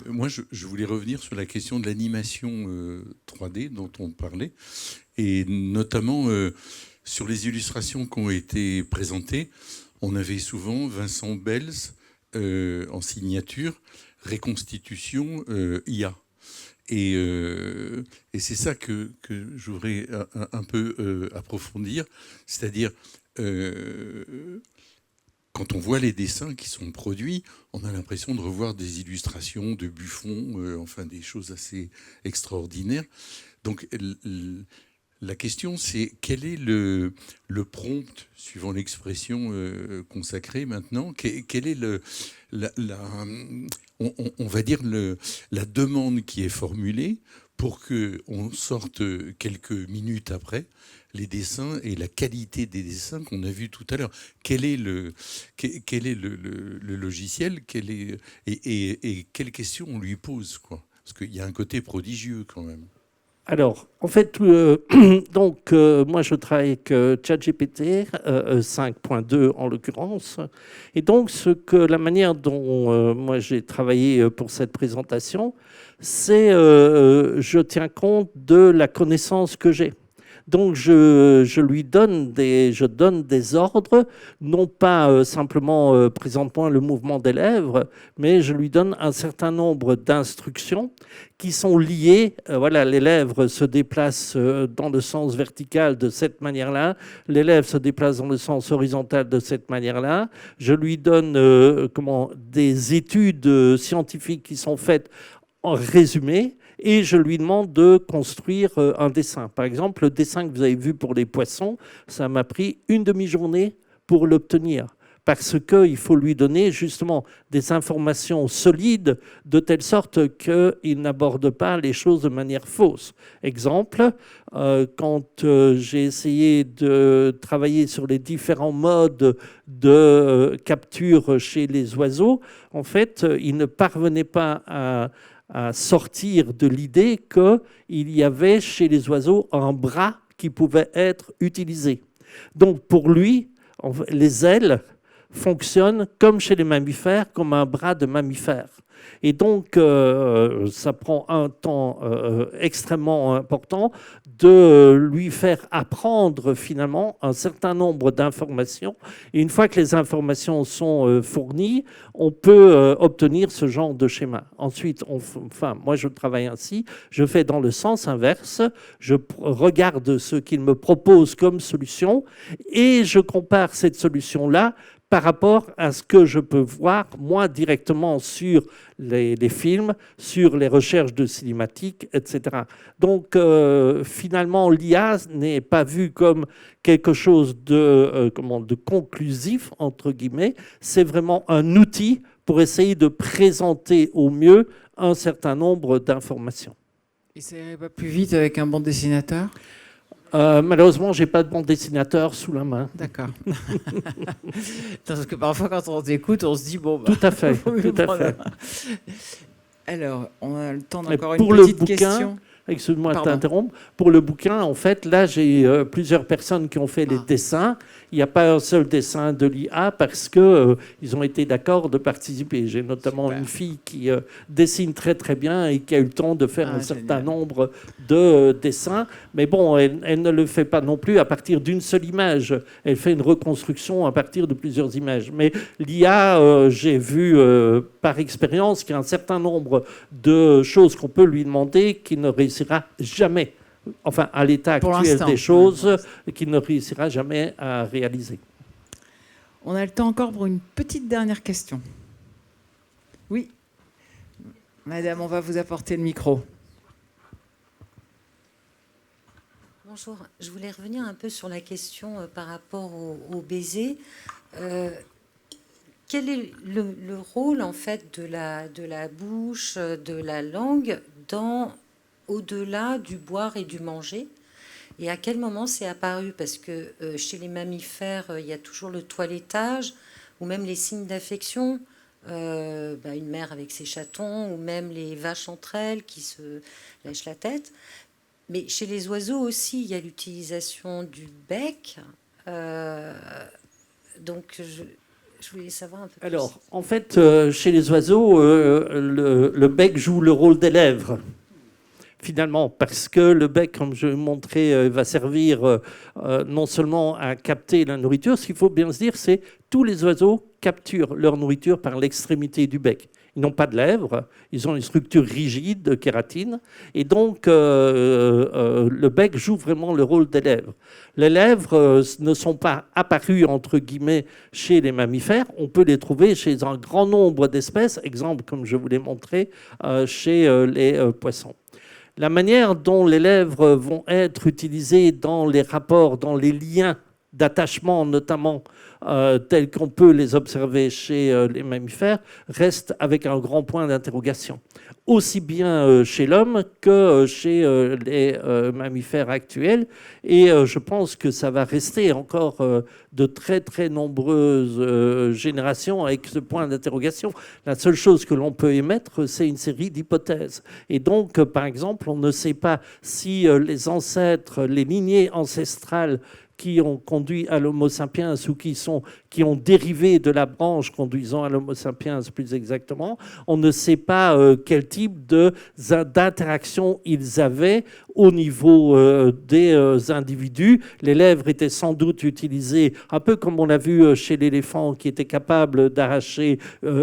Moi, je voulais revenir sur la question de l'animation 3D dont on parlait, et notamment sur les illustrations qui ont été présentées. On avait souvent Vincent Bels en signature, reconstitution IA. Et c'est ça que je voudrais un peu approfondir, c'est-à-dire quand on voit les dessins qui sont produits, on a l'impression de revoir des illustrations de Buffon, enfin des choses assez extraordinaires. Donc la question, c'est quel est le prompt, suivant l'expression consacrée maintenant, quel est on va dire la demande qui est formulée pour qu'on sorte quelques minutes après les dessins et la qualité des dessins qu'on a vus tout à l'heure. Quel est le logiciel, et quelles questions on lui pose, quoi? Parce qu'il y a un côté prodigieux quand même. Alors, en fait, moi, je travaille avec ChatGPT 5.2 en l'occurrence. Et donc, la manière dont moi j'ai travaillé pour cette présentation, c'est je tiens compte de la connaissance que j'ai. Donc, je lui donne des ordres, non pas simplement présente-moi le mouvement des lèvres, mais je lui donne un certain nombre d'instructions qui sont liées. Voilà, les lèvres se déplacent dans le sens vertical de cette manière-là, les lèvres se déplacent dans le sens horizontal de cette manière-là. Je lui donne des études scientifiques qui sont faites en résumé. Et je lui demande de construire un dessin. Par exemple, le dessin que vous avez vu pour les poissons, ça m'a pris une demi-journée pour l'obtenir. Parce qu'il faut lui donner justement des informations solides de telle sorte qu'il n'aborde pas les choses de manière fausse. Exemple, quand j'ai essayé de travailler sur les différents modes de capture chez les oiseaux, en fait, il ne parvenait pas à sortir de l'idée qu'il y avait chez les oiseaux un bras qui pouvait être utilisé. Donc pour lui, les ailes fonctionnent comme chez les mammifères, comme un bras de mammifère. Et donc, ça prend un temps extrêmement important de lui faire apprendre finalement un certain nombre d'informations. Et une fois que les informations sont fournies, on peut obtenir ce genre de schéma. Ensuite, moi je travaille ainsi, je fais dans le sens inverse, je regarde ce qu'il me propose comme solution et je compare cette solution-là par rapport à ce que je peux voir, moi, directement sur les films, sur les recherches de cinématiques, etc. Donc, finalement, l'IA n'est pas vue comme quelque chose de conclusif, entre guillemets. C'est vraiment un outil pour essayer de présenter au mieux un certain nombre d'informations. Et ça irait pas plus vite avec un bon dessinateur ? Malheureusement, je n'ai pas de bon dessinateur sous la main. D'accord. Parce que parfois, quand on t'écoute, on se dit bon. Tout à fait. Tout à fait. Alors, on a le temps d'encore une petite question. Excuse-moi de t'interrompre. Pour le bouquin, en fait, là, j'ai plusieurs personnes qui ont fait les dessins. Il n'y a pas un seul dessin de l'IA parce qu'ils ont été d'accord de participer. J'ai notamment une fille qui dessine très très bien et qui a eu le temps de faire un certain nombre de dessins. Mais bon, elle ne le fait pas non plus à partir d'une seule image. Elle fait une reconstruction à partir de plusieurs images. Mais l'IA, j'ai vu par expérience qu'il y a un certain nombre de choses qu'on peut lui demander qui ne réussira jamais. Enfin, à l'état actuel des choses, qu'il ne réussira jamais à réaliser. On a le temps encore pour une petite dernière question. Oui. Madame, on va vous apporter le micro. Bonjour. Je voulais revenir un peu sur la question par rapport au baiser. Quel est le rôle, en fait, de la bouche, de la langue au-delà du boire et du manger, et à quel moment c'est apparu? Parce que chez les mammifères, il y a toujours le toilettage, ou même les signes d'affection, une mère avec ses chatons, ou même les vaches entre elles qui se lèchent la tête. Mais chez les oiseaux aussi, il y a l'utilisation du bec. Donc, je voulais savoir un peu plus. Alors, en fait, chez les oiseaux, le bec joue le rôle des lèvres. Finalement, parce que le bec, comme je l'ai montré, va servir non seulement à capter la nourriture, ce qu'il faut bien se dire, c'est que tous les oiseaux capturent leur nourriture par l'extrémité du bec. Ils n'ont pas de lèvres, ils ont une structure rigide de kératine, et donc le bec joue vraiment le rôle des lèvres. Les lèvres ne sont pas apparues, entre guillemets, chez les mammifères, on peut les trouver chez un grand nombre d'espèces, exemple, comme je vous l'ai montré, chez les poissons. La manière dont les lèvres vont être utilisées dans les rapports, dans les liens d'attachement notamment, tels qu'on peut les observer chez les mammifères, reste avec un grand point d'interrogation. Aussi bien chez l'homme que chez les mammifères actuels. Et je pense que ça va rester encore de très très nombreuses générations avec ce point d'interrogation. La seule chose que l'on peut émettre, c'est une série d'hypothèses. Et donc, par exemple, on ne sait pas si les ancêtres, les lignées ancestrales qui ont conduit à l'Homo sapiens ou qui ont dérivé de la branche conduisant à l'Homo sapiens plus exactement, on ne sait pas quel type d'interaction ils avaient au niveau des individus. Les lèvres étaient sans doute utilisées, un peu comme on l'a vu chez l'éléphant qui était capable d'arracher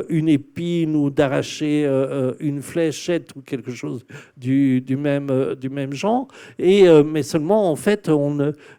une épine ou d'arracher une fléchette ou quelque chose du même genre. Mais seulement, en fait,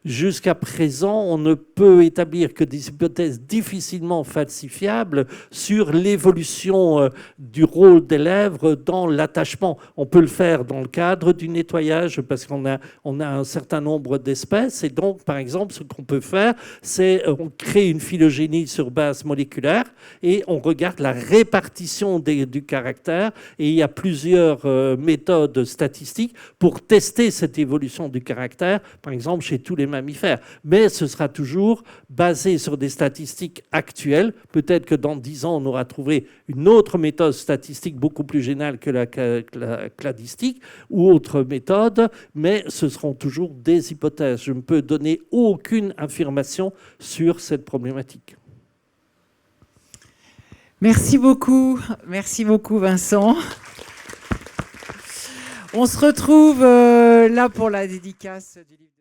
jusqu'à présent, on ne peut établir que des hypothèses difficilement falsifiables sur l'évolution du rôle des lèvres dans l'attachement. On peut le faire dans le cadre du nettoyage parce qu'on a un certain nombre d'espèces. Et donc, par exemple, ce qu'on peut faire, c'est on crée une phylogénie sur base moléculaire et on regarde la répartition du caractère. Et il y a plusieurs méthodes statistiques pour tester cette évolution du caractère, par exemple chez tous les mammifères. Mais ce sera toujours basé sur des statistiques actuelles. Peut-être que dans 10 ans, on aura trouvé une autre méthode statistique beaucoup plus générale que la cladistique ou autre méthode, mais ce seront toujours des hypothèses. Je ne peux donner aucune affirmation sur cette problématique. Merci beaucoup Vincent. On se retrouve là pour la dédicace du livre.